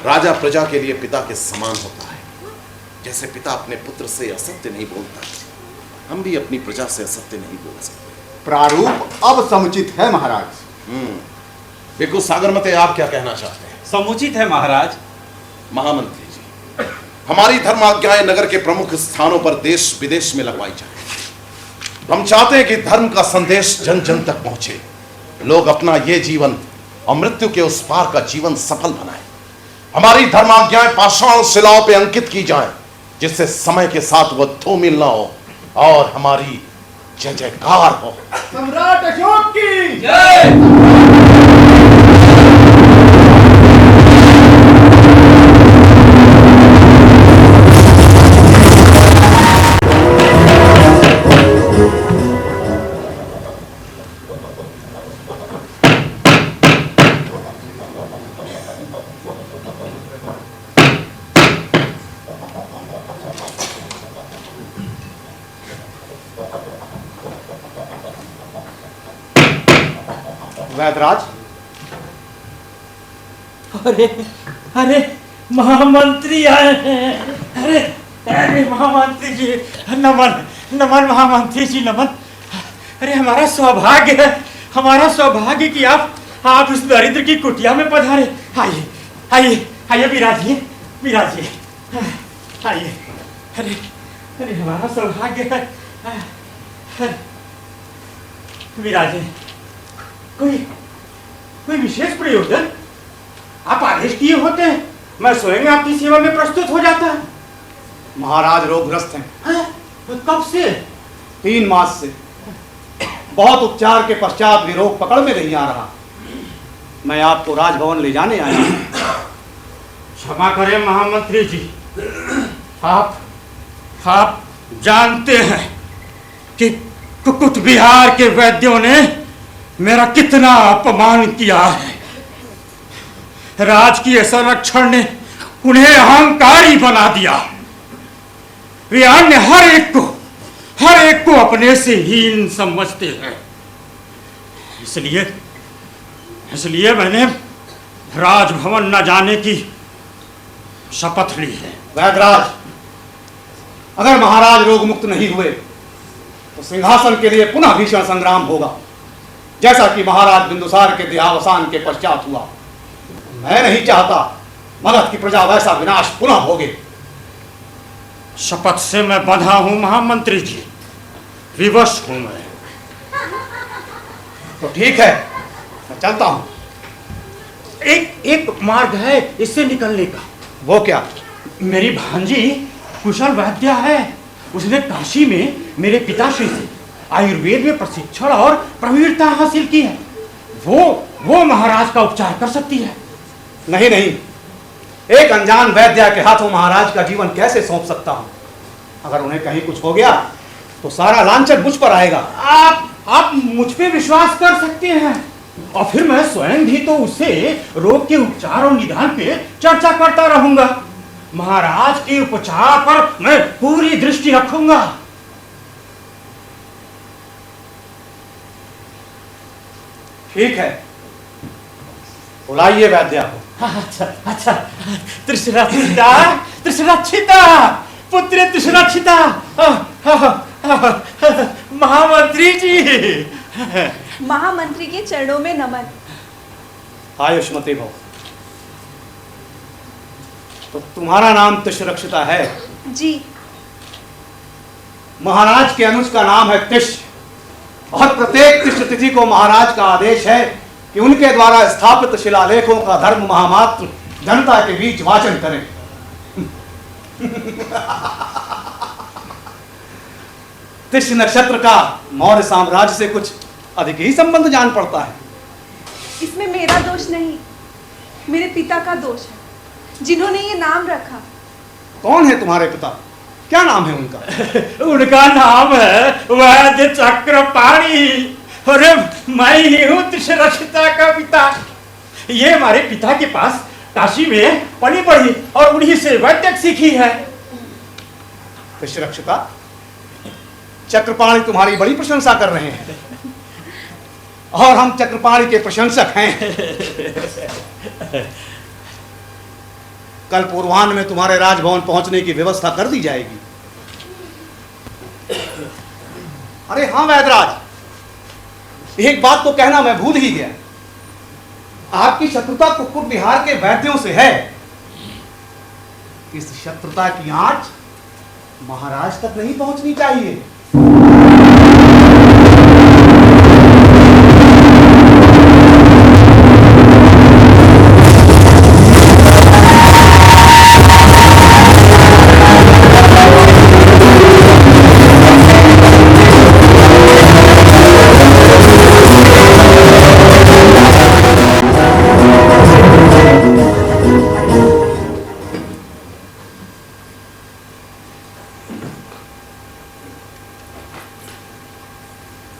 राजा प्रजा के लिए पिता के समान होता है। जैसे पिता अपने पुत्र से असत्य नहीं बोलता, हम भी अपनी प्रजा से असत्य नहीं बोल सकते। प्रारूप अब समुचित है महाराज। बिल्कुल। सागरमते, आप क्या कहना चाहते हैं? समुचित है महाराज। महामंत्री जी, हमारी धर्माज्ञाएं नगर के प्रमुख स्थानों पर देश विदेश में लगवाई जाए। हम चाहते हैं कि धर्म का संदेश जन जन तक पहुंचे, लोग अपना ये जीवन और मृत्यु के उस पार का जीवन सफल बनाएं। हमारी धर्माज्ञाएं पाषाण शिलाओं पे अंकित की जाएं, जिससे समय के साथ वो धूमिल ना हो और हमारी जय जयकार हो। सम्राट अशोक की वैदराज। अरे अरे महामंत्री आए हैं। अरे अरे महामंत्री जी, नमन नमन महामंत्री जी, नमन। अरे हमारा सौभाग्य है, हमारा सौभाग्य कि आप इस दरिद्र की कुटिया में पधारे। आइए आइए आइए, विराजिए विराजिए, आइए। अरे अरे हमारा सौभाग्य है। विराजे। कोई विशेष प्रयोजन? आप आदेश किए होते हैं, मैं स्वयं आपकी सेवा में प्रस्तुत हो जाता। महाराज रोगग्रस्त हैं। कब से? 3 मास से। बहुत उपचार के पश्चात भी रोग पकड़ में नहीं आ रहा। मैं आपको राजभवन ले जाने आया हूं। क्षमा करें महामंत्री जी, आप जानते हैं कि कुछ बिहार के वैद्यों ने मेरा कितना अपमान किया है। राजकीय संरक्षण ने उन्हें अहंकारी बना दिया। वे अन्य हर एक को अपने से हीन समझते हैं। इसलिए मैंने राजभवन न जाने की शपथ ली है। वैदराज, अगर महाराज रोग मुक्त नहीं हुए तो सिंहासन के लिए पुनः भीषण संग्राम होगा, जैसा कि महाराज बिंदुसार के देहावसान के पश्चात हुआ। मैं नहीं चाहता मगध की प्रजा वैसा विनाश पुनः भोगे। शपथ से मैं बंधा हूं महामंत्री जी, विवश हूं मैं। तो ठीक है, मैं चलता हूं। एक मार्ग है इससे निकलने का। वो क्या? मेरी भांजी कुशल वैद्या है। उसने काशी में मेरे पिताश्री से आयुर्वेद में प्रशिक्षण और प्रवीणता हासिल की है। वो महाराज का उपचार कर सकती है। नहीं, एक अनजान वैद्या के हाथों महाराज का जीवन कैसे सौंप सकता हूं? अगर उन्हें कहीं कुछ हो गया तो सारा लांछन मुझ पर आएगा। आप मुझ पे विश्वास कर सकते हैं, और फिर मैं स्वयं भी तो उससे रोग के उपचार और निदान पे चर्चा करता रहूंगा। महाराज के उपचार पर मैं पूरी दृष्टि रखूंगा। ठीक है, बुलाइए वैद्या को। अच्छा, त्रिशराक्षिता पुत्र त्रिशराक्षिता। महामंत्री जी, महामंत्री के चरणों में नमन। आयुष्मती भव। तो तुम्हारा नाम त्रिशराक्षिता है? जी। महाराज के अनुज का नाम है तिश, और प्रत्येक तिश तिथि को महाराज का आदेश है कि उनके द्वारा स्थापित शिलालेखों का धर्म महामात्र जनता के बीच वाचन करें। तिश नक्षत्र का मौर्य साम्राज्य से कुछ अधिक ही संबंध जान पड़ता है। इसमें मेरा दोष नहीं, मेरे पिता का दोष है, जिन्होंने ये नाम रखा। कौन है तुम्हारे पिता? क्या नाम है उनका? उनका नाम है वैद्य चक्रपाणी। अरे मैं ही हूँ त्रिशराक्षिता का पिता। ये हमारे पिता के पास काशी में पली पढ़ी और उन्हीं से वैद्य सीखी है। त्रिशराक्षिता, चक्रपाणी तुम्हारी बड़ी प्रशंसा कर रहे हैं, और हम चक्रपाणी के प्रशंसक हैं। कल पूर्वाह्न में तुम्हारे राजभवन पहुंचने की व्यवस्था कर दी जाएगी। अरे हाँ वैदराज, एक बात तो कहना मैं भूल ही गया। आपकी शत्रुता कुकुट बिहार के वैद्यों से है। इस शत्रुता की आंच महाराज तक नहीं पहुंचनी चाहिए।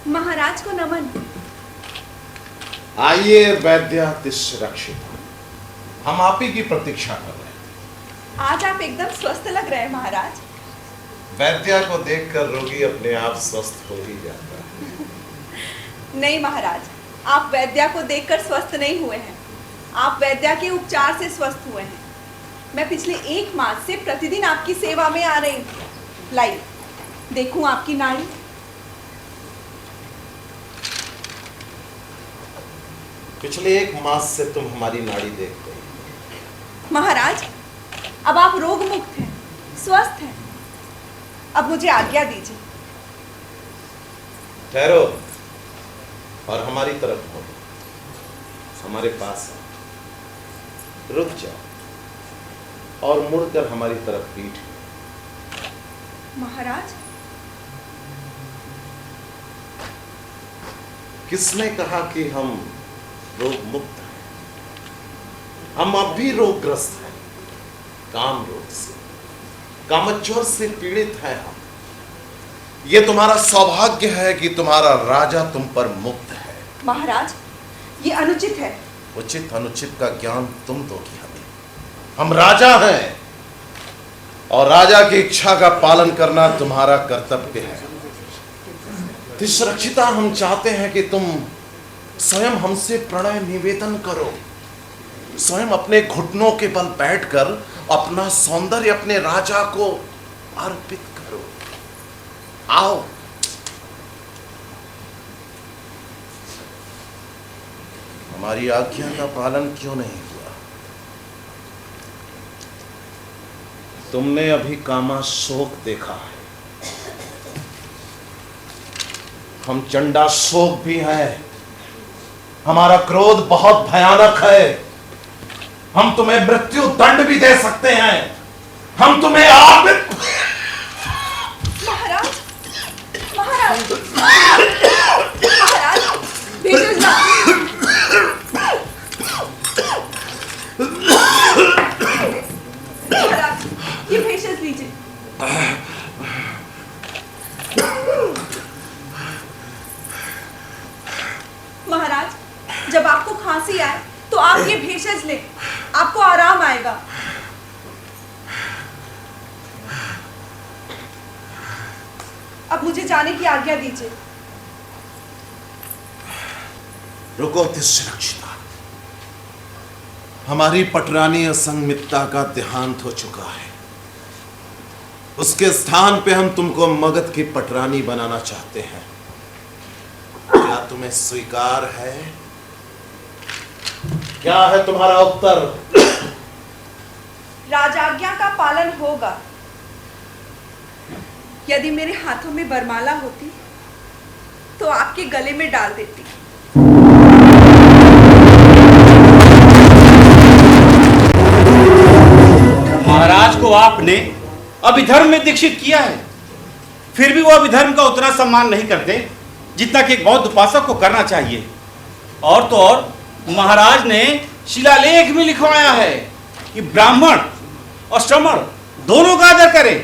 महाराज को नमन। आइए वैद्या त्रिशराक्षिता, हम आप ही की प्रतीक्षा कर रहे हैं। आज आप एकदम स्वस्थ लग रहे हैं महाराज। वैद्या को देखकर रोगी अपने आप स्वस्थ हो ही जाता है। नहीं महाराज, आप वैद्या को देखकर स्वस्थ नहीं हुए हैं, आप वैद्या के उपचार से स्वस्थ हुए हैं। मैं पिछले 1 मास से प्रतिदिन आपकी सेवा में आ रही हूँ। लाई देखूं आपकी नाड़ी। पिछले 1 मास से तुम हमारी नाड़ी देख गई। महाराज, अब आप रोग मुक्त हैं, स्वस्थ हैं। अब मुझे आज्ञा दीजिए। ठहरो और हमारी तरफ हो, हमारे पास आओ। रुक जाओ और मुड़कर हमारी तरफ पीठ। महाराज, किसने कहा कि हम रोग मुक्त हैं? हम अब भी रोगग्रस्त हैं। काम रोग से, कामज्वर से पीड़ित हैं हम। ये तुम्हारा सौभाग्य है कि तुम्हारा राजा तुम पर मुक्त है। महाराज, ये अनुचित है। उचित अनुचित का ज्ञान तुम दोगी हमें। हम राजा हैं और राजा की इच्छा का पालन करना तुम्हारा कर्तव्य है। तिष्रक्षिता, हम चाहते हैं कि तुम स्वयं हमसे प्रणय निवेदन करो, स्वयं अपने घुटनों के बल बैठकर अपना सौंदर्य अपने राजा को अर्पित करो। आओ। हमारी आज्ञा का पालन क्यों नहीं हुआ? तुमने अभी कामाशोक देखा है, हम चंडाशोक भी हैं। हमारा क्रोध बहुत भयानक है। हम तुम्हें मृत्यु दंड भी दे सकते हैं। हम तुम्हें आग में महाराज, महाराज, महाराज, भेषज ला। महाराज, ये भेषज लीजिए। महाराज, जब आपको खांसी आए तो आप ये भेषज लें, आपको आराम आएगा। अब मुझे जाने की आज्ञा दीजिए। रुको तिष्रक्षिता, हमारी पटरानी असंगमित्ता का देहांत हो चुका है। उसके स्थान पे हम तुमको मगध की पटरानी बनाना चाहते हैं। क्या तुम्हें स्वीकार है? क्या है तुम्हारा उत्तर? राजाज्ञा का पालन होगा। यदि मेरे हाथों में वरमाला होती तो आपके गले में डाल देती। महाराज को आपने अभिधर्म में दीक्षित किया है, फिर भी वो अभिधर्म का उतना सम्मान नहीं करते जितना कि एक बौद्ध उपासक को करना चाहिए। और तो और महाराज ने शिलालेख में लिखवाया है कि ब्राह्मण और श्रमण दोनों का आदर करें।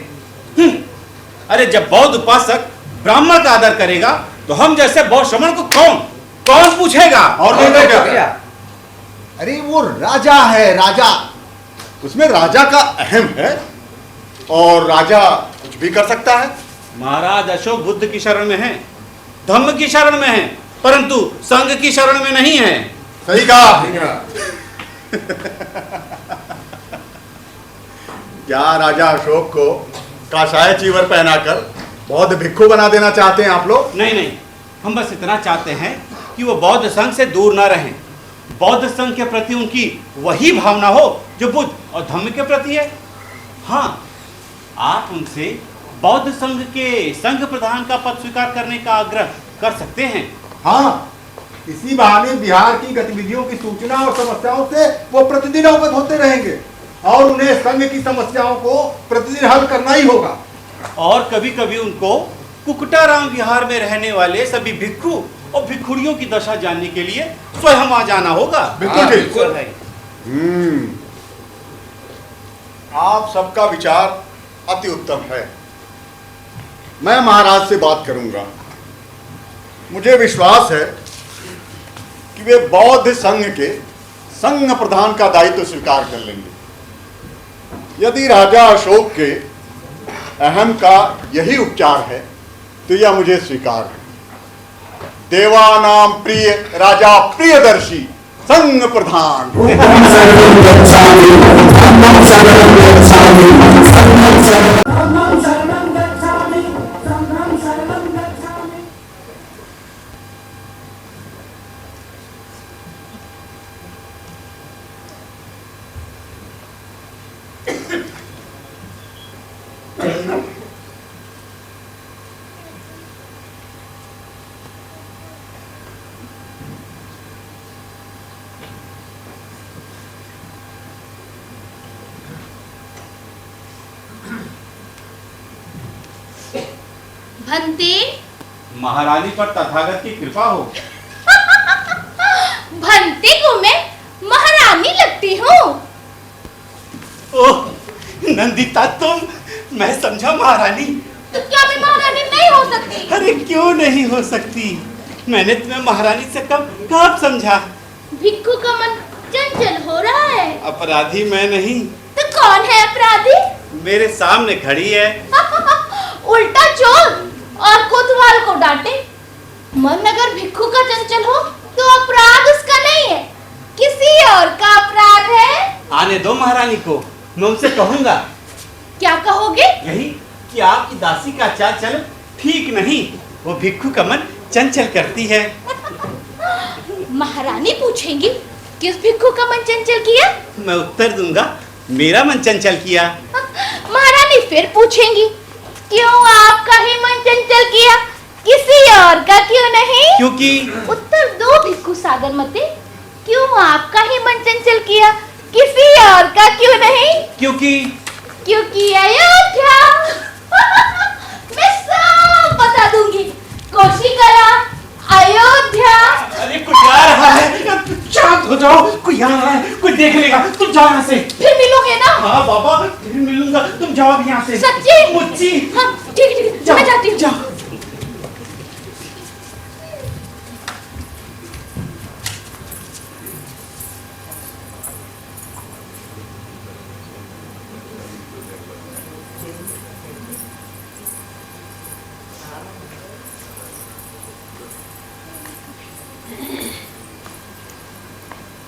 अरे जब बौद्ध उपासक ब्राह्मण का आदर करेगा तो हम जैसे बौद्ध श्रमण को कौन पूछेगा? और नहीं क्या? अरे वो राजा है, राजा, उसमें राजा का अहम है और राजा कुछ भी कर सकता है। महाराज अशोक बुद्ध की शरण में है, धम्म की शरण में है, परंतु संघ की शरण में नहीं है। सही कहा। क्या राजा अशोक को काशाय चीवर पहनाकर बौद्ध भिक्षु बना देना चाहते हैं आप लोग? नहीं नहीं, हम बस इतना चाहते हैं कि वो बौद्ध संघ से दूर ना रहें। बौद्ध संघ के प्रति उनकी वही भावना हो जो बुद्ध और धम्म के प्रति है। हाँ, आप उनसे बौद्ध संघ के संघ प्रधान का पद स्वीकार करने का आग्रह कर सकते हैं। हाँ, इसी बहाने बिहार की गतिविधियों की सूचना और समस्याओं से वो प्रतिदिन अवगत होते रहेंगे और उन्हें संघ की समस्याओं को प्रतिदिन हल करना ही होगा। और कभी कभी उनको कुकटाराम विहार में रहने वाले सभी भिक्षु और भिक्षुड़ियों की दशा जानने के लिए स्वयं आ जाना होगा। बिल्कुल ठीक। आप सबका विचार अति उत्तम है। मैं महाराज से बात करूंगा। मुझे विश्वास है कि वे बौद्ध संघ के संघ प्रधान का दायित्व स्वीकार कर लेंगे। यदि राजा अशोक के अहम का यही उपचार है तो यह मुझे स्वीकार है। देवानाम प्रिय राजा प्रियदर्शी संघ प्रधान। भंते, महारानी पर तथागत की कृपा हो। भंते को मैं महारानी लगती हूँ। ओह, नंदिता तुम, मैं समझा महारानी। तो क्या मैं महारानी नहीं हो सकती? अरे क्यों नहीं हो सकती? मैंने तुम्हें महारानी से कब समझा? भिक्खू का मन चंचल हो रहा है। अपराधी मैं नहीं। तो कौन है अपराधी? मेरे सामने खड़ी है। उल्टा चोर और कोतवाल को डांटे। मन अगर भिक्खू का चंचल हो तो अपराध उसका नहीं है, किसी और का अपराध है। आने दो महारानी को, मैं उनसे कहूंगा। क्या कहोगे? यही कि आपकी दासी का चाल चलन ठीक नहीं, वो भिक्खू का मन चंचल करती है। महारानी पूछेंगी किस भिक्खू का मन चंचल किया? मैं उत्तर दूंगा, मेरा मन चंचल किया। महारानी फिर पूछेंगी क्यों आपका ही मन चंचल किया, किसी और का क्यों नहीं? क्योंकि उत्तर दो भिक्खू सागरमती, क्यों आपका ही मन चंचल किया, किसी और का क्यों नहीं? क्योंकि अयोध्या। मैं सब बता दूंगी। कोशिकरा, अयोध्या। अरे कोई आ रहा है, शांत हो जाओ। कोई आ रहा है, कोई देख लेगा। तुम जाओ यहाँ से। फिर मिलोगे ना? हाँ बाबा, फिर मिलूंगा। तुम जाओ अब यहाँ से। सच्ची? मुच्ची। हाँ ठीक, मैं जाती हूँ। जाओ।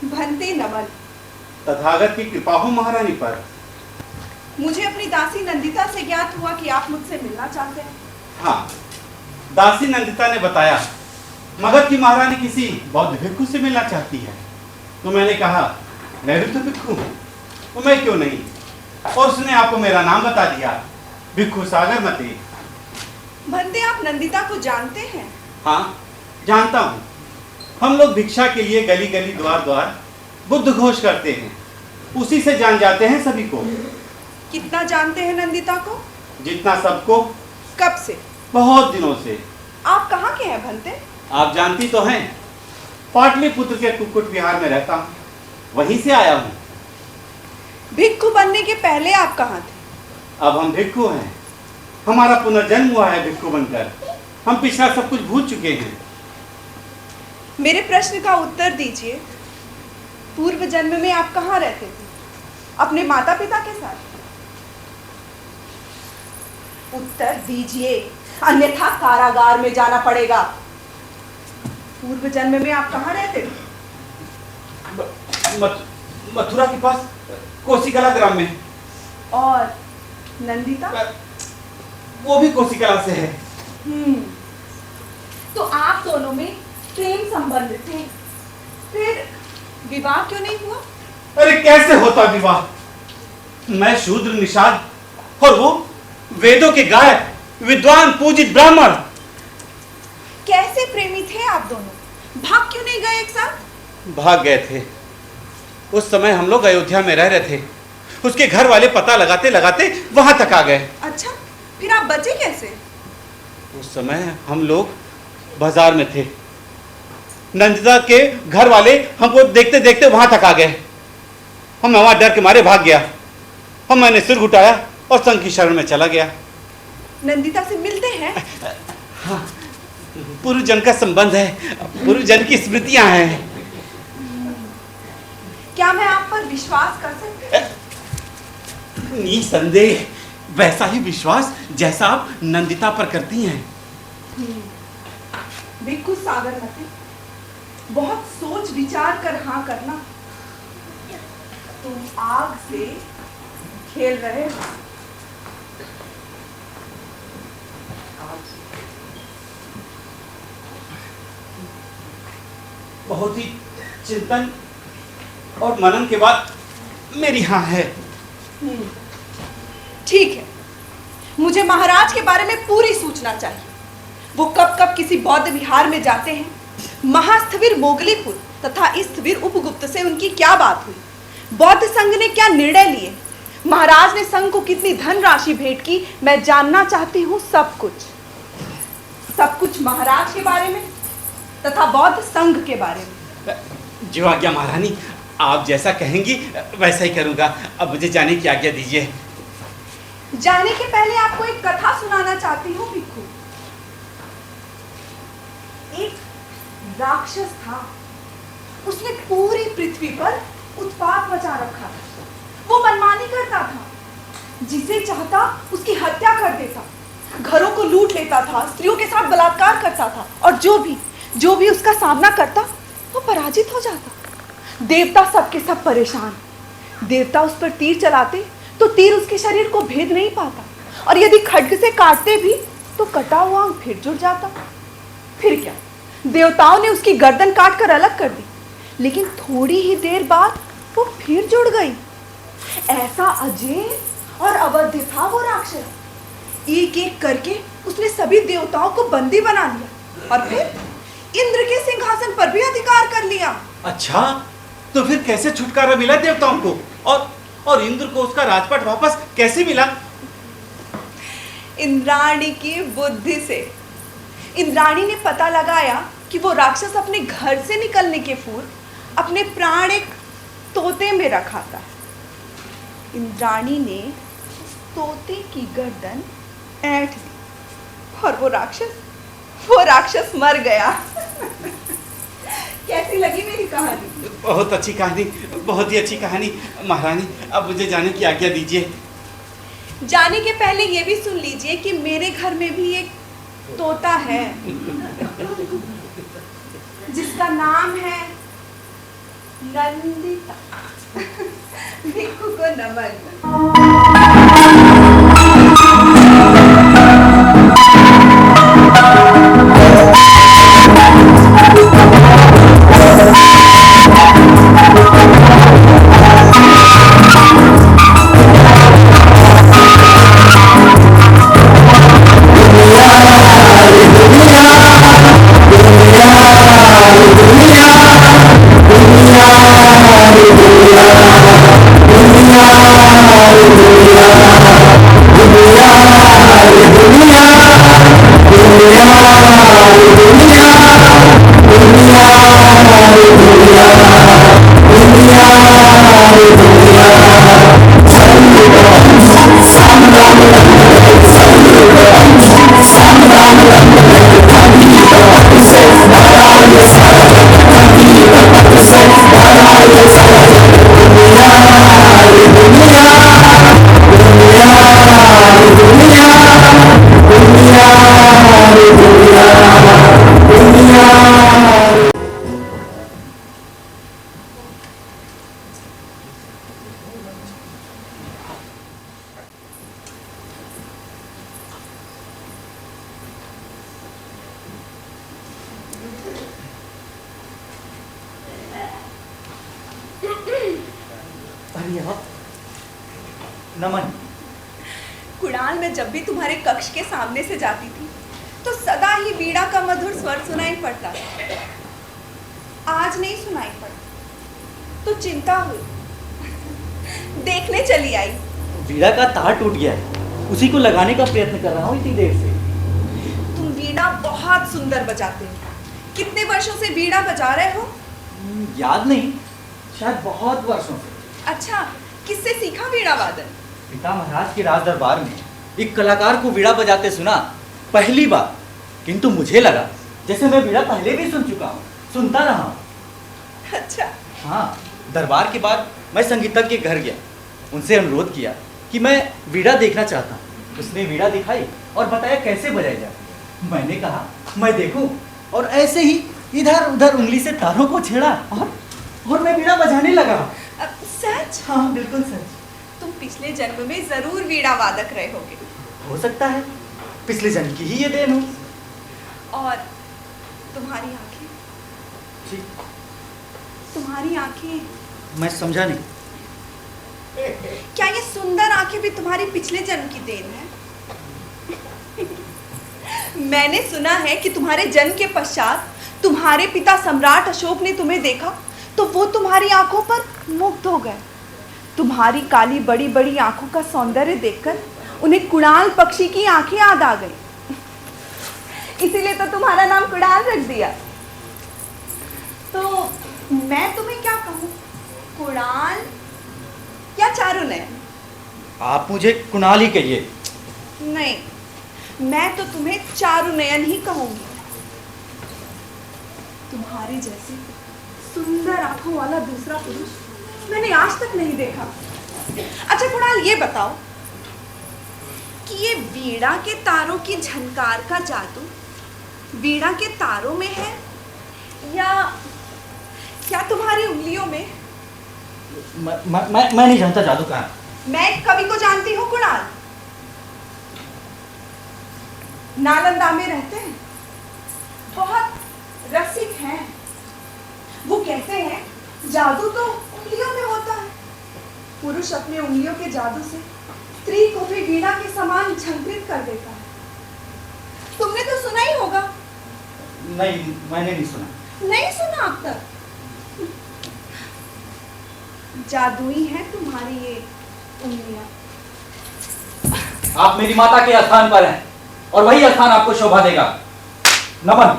भंते नमन। तथागत की कृपा हो महारानी पर। मुझे अपनी दासी नंदिता से ज्ञात हुआ कि आप मुझसे मिलना चाहते हैं। हाँ, दासी नंदिता ने बताया मगध की महारानी किसी बौद्ध भिक्खू से मिलना चाहती है। तो मैंने कहा मैं भी तो भिक्खू हूँ, तो मैं क्यों नहीं। और उसने आपको मेरा नाम बता दिया, भिक्खू सागरमती। भंते आप नंदिता को जानते हैं? हाँ जानता हूँ। हम लोग भिक्षा के लिए गली गली द्वार द्वार बुद्ध घोष करते हैं, उसी से जान जाते हैं सभी को। कितना जानते हैं नंदिता को? जितना सबको। कब से? बहुत दिनों से। आप कहाँ के हैं भंते? आप जानती तो हैं, पाटलिपुत्र के कुक्कुट विहार में रहता हूँ, वहीं से आया हूँ। भिक्खु बनने के पहले आप कहाँ थे? अब हम भिक्खु हैं, हमारा पुनर्जन्म हुआ है भिक्खु बनकर। हम पिछला सब कुछ भूल चुके हैं। मेरे प्रश्न का उत्तर दीजिए। पूर्व जन्म में आप कहाँ रहते थे? अपने माता पिता के साथ? उत्तर दीजिए, अन्यथा कारागार में जाना पड़ेगा। पूर्व जन्म में आप कहाँ रहते थे? मथुरा के पास कोशिकला ग्राम में। और नंदिता? वो भी कोशिकला से है। तो आप दोनों में प्रेम संबंध थे, फिर विवाह क्यों नहीं हुआ? अरे कैसे होता विवाह? मैं शूद्र निषाद और वो वेदों के गायक, विद्वान पूजित ब्राह्मण। कैसे प्रेमी थे आप दोनों? भाग क्यों नहीं गए एक साथ? भाग गए थे। उस समय हम लोग अयोध्या में रह रहे थे, उसके घर वाले पता लगाते लगाते वहां तक आ गए। अच्छा, फिर आप बचे कैसे? उस समय हम लोग बाजार में थे, नंदिता के घर वाले हमको देखते देखते वहां तक आ गए। हम वहां डर के मारे भाग गया। मैंने सिर घुटाया और संघ की शरण में चला गया। नंदिता से मिलते हैं? हाँ, पूर्व जन्म का संबंध है, पूर्व जन्म की स्मृतियां हैं। क्या मैं आप पर विश्वास कर सकती हूँ? निसंदेह वैसा ही विश्वास जैसा आप नंदिता पर करती हैं। भिक्खु सागरमती, बहुत सोच विचार कर हाँ करना। तुम आग से खेल रहे हो। बहुत ही चिंतन और मनन के बाद मेरी हाँ है। ठीक है, मुझे महाराज के बारे में पूरी सूचना चाहिए। वो कब कब किसी बौद्ध विहार में जाते हैं, महास्थविर मोगलीपुर तथा स्थविर उपगुप्त से उनकी क्या बात हुई, बौद्ध संघ ने क्या निर्णय लिए, महाराज ने संघ को कितनी धनराशि भेंट की, मैं जानना चाहती हूँ सब कुछ महाराज के बारे में तथा बौद्ध संघ के बारे में। जो आज्ञा महारानी, आप जैसा कहेंगी वैसा ही करूंगा। अब मुझे जाने की आज्ञा दीजिए। जाने के पहले आपको एक कथा सुनाना चाहती हूँ भिक्खू। एक राक्षस था, उसने पूरी पृथ्वी पर उत्पात मचा रखा था। वो मनमानी करता था, जिसे चाहता उसकी हत्या कर देता, घरों को लूट लेता था, स्त्रियों के साथ बलात्कार करता था, और जो भी उसका सामना करता वो पराजित हो जाता। देवता सब के सब परेशान। देवता उस पर तीर चलाते तो तीर उसके शरीर को भेद नहीं पाता, और यदि खड्ग से काटते भी तो कटा हुआ अंग फिर जुड़ जाता। फिर क्या, देवताओं ने उसकी गर्दन काट कर अलग कर दी, लेकिन थोड़ी ही देर बाद वो फिर जुड़ गई। ऐसा अजेय और अवध्य था वो राक्षस। एक एक करके उसने सभी देवताओं को बंदी बना लिया और फिर इंद्र के सिंहासन पर भी अधिकार कर लिया। अच्छा, तो फिर कैसे छुटकारा मिला देवताओं को, और इंद्र को उसका राजपाट वापस कैसे मिला? इंद्राणी की बुद्धि से। इंद्राणी ने पता लगाया कि वो राक्षस अपने घर से निकलने के पूर्व अपने प्राण एक तोते में रखा था। इंद्राणी ने तोते की गर्दन ऐंठ दी और वो राक्षस मर गया। कैसी लगी मेरी कहानी? बहुत अच्छी कहानी, बहुत ही अच्छी कहानी। महारानी, अब मुझे जाने की आज्ञा दीजिए। जाने के पहले ये भी सुन लीजिए कि मेरे घर में भी एक तोता है जिसका नाम है नंदिता। भिक्खू को नमन। नमन। कुणाल, मैं जब भी तुम्हारे कक्ष के सामने से जाती थी तो सदा ही वीणा का मधुर स्वर सुनाई पड़ता था। आज नहीं सुनाई पड़ा तो चिंता हुई, देखने चली आई। वीणा का तार टूट गया है, उसी को लगाने का प्रयत्न कर रहा हूँ इतनी देर से। तुम वीणा बहुत सुंदर बजाते हो। कितने वर्षों से वीणा बजा रहे हो? याद नहीं, शायद बहुत वर्षों से। अच्छा, किससे सीखा वीणा वादन? पिता महाराज के राज दरबार में एक कलाकार को वीणा बजाते सुना, पहली बार। किंतु मुझे लगा जैसे मैं वीणा पहले भी सुन चुका हूँ, सुनता रहा हूँ। अच्छा। हाँ, दरबार के बाद मैं संगीतज्ञ के घर गया, उनसे अनुरोध किया कि मैं वीणा देखना चाहता हूँ। उसने वीणा दिखाई और बताया कैसे बजाई जाती। मैंने कहा मैं देखूं, और ऐसे ही इधर उधर उंगली से तारों को छेड़ा और मैं वीणा बजाने लगा। सच? हाँ, बिल्कुल सच। तुम पिछले जन्म में जरूर वीणा वादक रहे होगे। हो सकता है, पिछले जन्म की ही ये देन हो। और तुम्हारी आंखें? जी, तुम्हारी आंखें? मैं समझा नहीं। क्या ये सुंदर आंखें भी तुम्हारी पिछले जन्म की देन है? मैंने सुना है कि तुम्हारे जन्म के पश्चात तुम्हारे पिता सम्राट अशोक ने तुम्हें देखा तो वो तुम्हारी आंखों पर मुग्ध हो गए। तुम्हारी काली बड़ी बड़ी आंखों का सौंदर्य देखकर उन्हें कुणाल पक्षी की आंखें याद आ गई। इसीलिए तो तुम्हारा नाम कुणाल रख दिया। तो मैं तुम्हें क्या कहूँ, कुणाल या चारुनयन? आप मुझे कुणाल ही कहिए। नहीं, मैं तो तुम्हें चारुनयन ही कहूंगी। तुम्हारी जैसी सुंदर आंखों वाला दूसरा पुरुष मैंने आज तक नहीं देखा। अच्छा कुणाल, ये बताओ कि ये वीणा के तारों की झनकार का जादू वीणा के तारों में है या क्या तुम्हारी उंगलियों में? मैं नहीं जानता जादू कहाँ है। मैं एक कवि को जानती हूँ कुणाल, नालंदा में रहते हैं, बहुत रसिक हैं। वो कहते हैं जादू तो उंगलियों में होता है। पुरुष अपने उंगलियों के जादू से स्त्री को भी वीणा के समान झंकृत कर देता है। तुमने तो सुना ही होगा। नहीं, मैंने नहीं सुना। नहीं सुना अब तक? जादुई है तुम्हारी ये उंगलियां। आप मेरी माता के स्थान पर हैं और वही स्थान आपको शोभा देगा। नमन।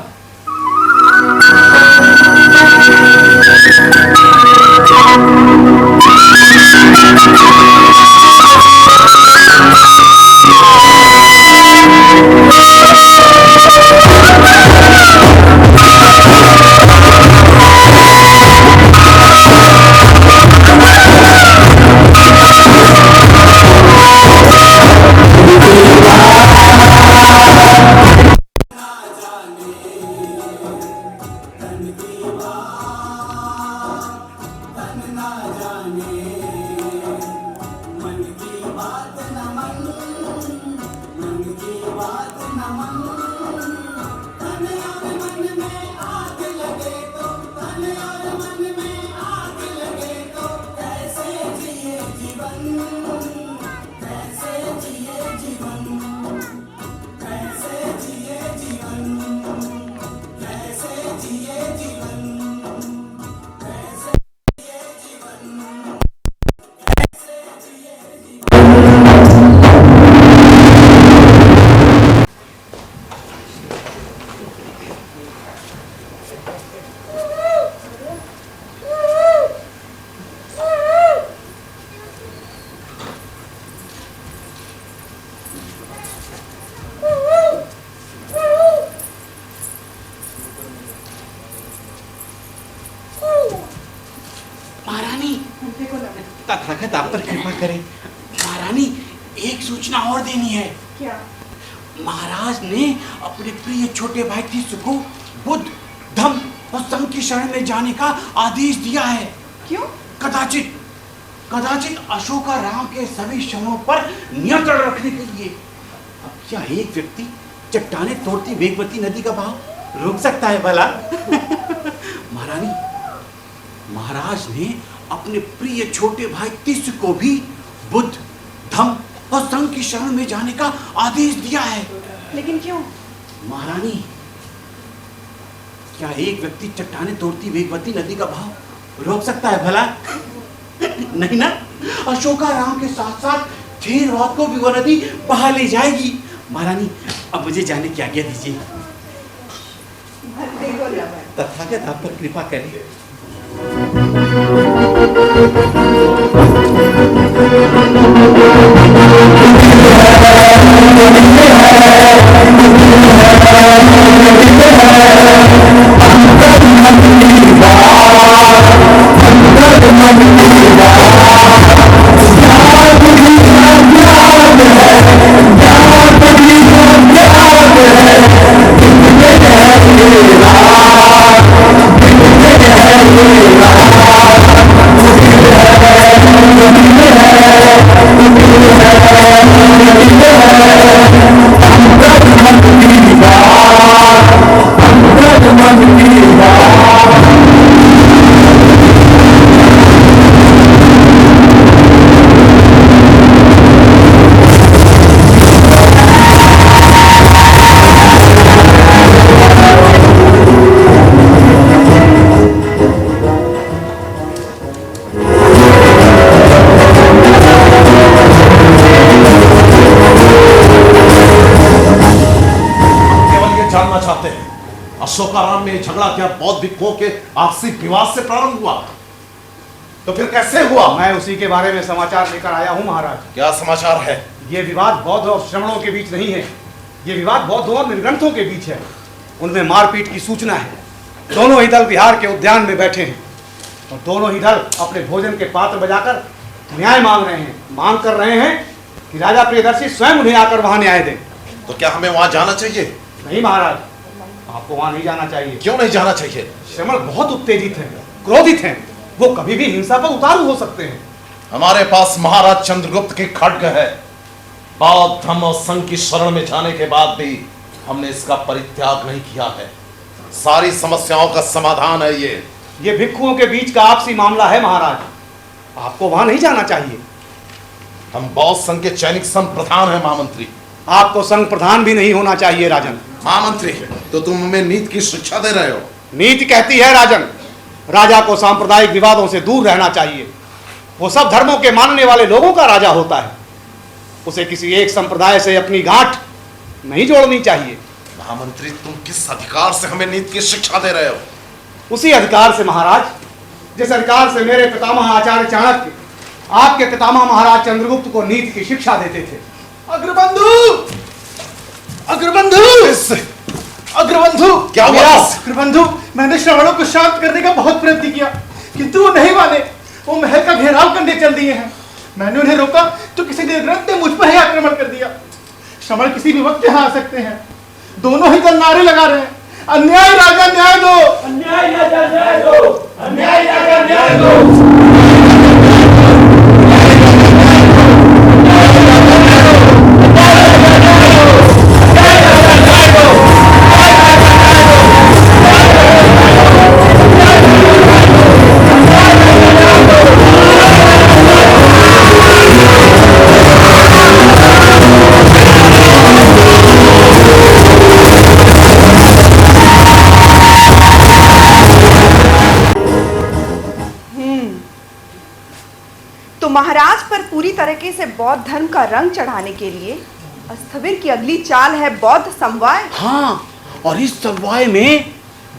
तथागत आप पर कृपा करें। महारानी, एक सूचना और देनी है। क्या? महाराज ने अपने प्रिय छोटे भाई तीसु को बुद्ध, धम्म और संघ की शरण में जाने का आदेश दिया है। क्यों? कदाचित अशोकाराम के सभी शवों पर नियंत्रण रखने के लिए। अब क्या एक व्यक्ति चट्टाने तोड़ती वेगवती नदी का बहाव रोक सकता है भला? महारानी, महाराज ने अपने प्रिय छोटे भाई तीसु को भी बुद्ध, धम्म और संघ की शरण में जाने का आदेश दिया है। लेकिन क्यों? महारानी, क्या एक व्यक्ति चट्टाने तोड़ती वेगवती नदी का बहाव रोक सकता है भला? नहीं ना? अशोकाराम के साथ साथ थेरवाद को भी वह नदी बहा ले जाएगी। महारानी, अब मुझे जाने की आज्ञा दीजिए। तथागत आप पर कृपा करें। अशोकाराम में झगड़ा क्या बौद्ध भिक्षुओं के आपसी विवाद से प्रारंभ हुआ? तो फिर कैसे हुआ? मैं उसी के बारे में समाचार लेकर आया हूँ महाराज। क्या समाचार है? ये विवाद बौद्ध और श्रमणों के बीच नहीं है, ये विवाद बौद्धों और निर्ग्रंथों के बीच है। उनमें मारपीट की सूचना है। दोनों ही दल बिहार के उद्यान में बैठे हैं और दोनों ही दल अपने भोजन के पात्र बजाकर न्याय मांग रहे हैं। मांग कर रहे हैं कि राजा प्रियदर्शी स्वयं उन्हें आकर वहां न्याय दें। तो क्या हमें वहां जाना चाहिए? नहीं महाराज, आपको वहां नहीं जाना चाहिए। क्यों नहीं जाना चाहिए? श्रमण बहुत उत्तेजित हैं, क्रोधित हैं, वो कभी भी हिंसा पर उतारू हो सकते हैं। हमारे पास महाराज चंद्रगुप्त की खड्ग है। बौद्ध धर्म और संघ की शरण में जाने के बाद भी हमने इसका परित्याग नहीं किया है। सारी समस्याओं का समाधान है ये भिक्षुओं के बीच का आपसी मामला है महाराज, आपको वहां नहीं जाना चाहिए। हम बौद्ध संघ के चैनिक संघ प्रधान हैं महामंत्री। आपको संघ प्रधान भी नहीं होना चाहिए राजन। महामंत्री, तो तुम हमें नीति की शिक्षा दे रहे हो। नीति कहती है राजन, राजा को सांप्रदायिक विवादों से दूर रहना चाहिए। वो सब धर्मों के मानने वाले लोगों का राजा होता है, उसे किसी एक संप्रदाय से अपनी गांठ नहीं जोड़नी चाहिए। महामंत्री, तुम किस अधिकार से हमें नीति की शिक्षा दे रहे हो? उसी अधिकार से महाराज, जिस अधिकार से मेरे पितामह आचार्य चाणक्य आपके पितामह महाराज चंद्रगुप्त को नीति की शिक्षा देते थे। अग्रबंधु, अग्रबंधु, अग्रबंधु, क्या हुआ? अग्रबंधु, मैंने श्रवणों को शांत करने का बहुत प्रयत्न किया, किंतु वो नहीं माने। वो महल का घेराव करने चल दिए हैं। मैंने उन्हें रोका तो किसी निर्ग्रंथ ने मुझ पर ही आक्रमण कर दिया। श्रवण किसी भी वक्त यहाँ आ सकते हैं। दोनों ही दल नारे लगा रहे हैं, अन्याय राजा न्याय दो, अन्याय राजा न्याय दो, अन्याय राजा न्याय दो। महाराज पर पूरी तरीके से बौद्ध धर्म का रंग चढ़ाने के लिए स्थविर की अगली चाल है बौद्ध समवाय। हाँ, और इस समवाय में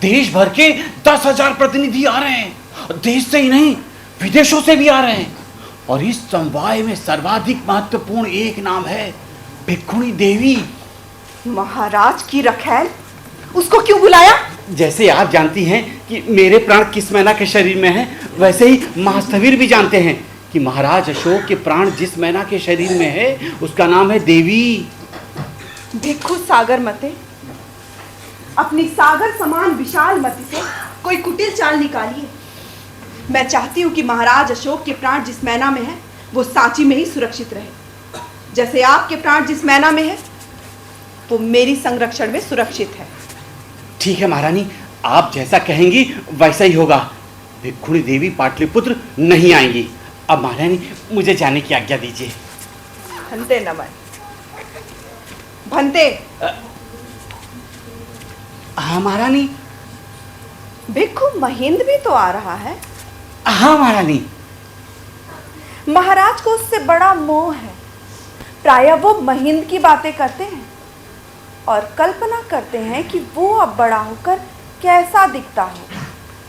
देश भर के 10,000 प्रतिनिधि आ रहे हैं। देश से ही नहीं, विदेशों से भी आ रहे हैं। और इस समवाय में सर्वाधिक महत्वपूर्ण एक नाम है, भिक्षुणी देवी। महाराज की रखैल, उसको क्यों बुलाया? जैसे आप जानती हैं कि मेरे प्राण किस मैना के शरीर में हैं, वैसे ही महास्थविर भी जानते हैं कि महाराज अशोक के प्राण जिस मैना के शरीर में है उसका नाम है देवी। भिक्षु सागर मते, अपनी सागर समान विशाल मति से कोई कुटिल चाल निकालिए। मैं चाहती हूँ कि महाराज अशोक के प्राण जिस मैना में है वो सांची में ही सुरक्षित रहे। जैसे आपके प्राण जिस मैना में है वो मेरी संरक्षण में सुरक्षित है। ठीक है महारानी, आप जैसा कहेंगी वैसा ही होगा। भिक्षुणी देवी पाटलिपुत्र नहीं आएंगी। अब महारानी मुझे जाने की आज्ञा दीजिए। भंते नमन। भंते। हाँ महारानी। भिक्षु महेंद्र भी तो आ रहा है। हाँ महारानी। महाराज को उससे बड़ा मोह है। प्रायः वो महेंद्र की बातें करते हैं और कल्पना करते हैं कि वो अब बड़ा होकर कैसा दिखता हो।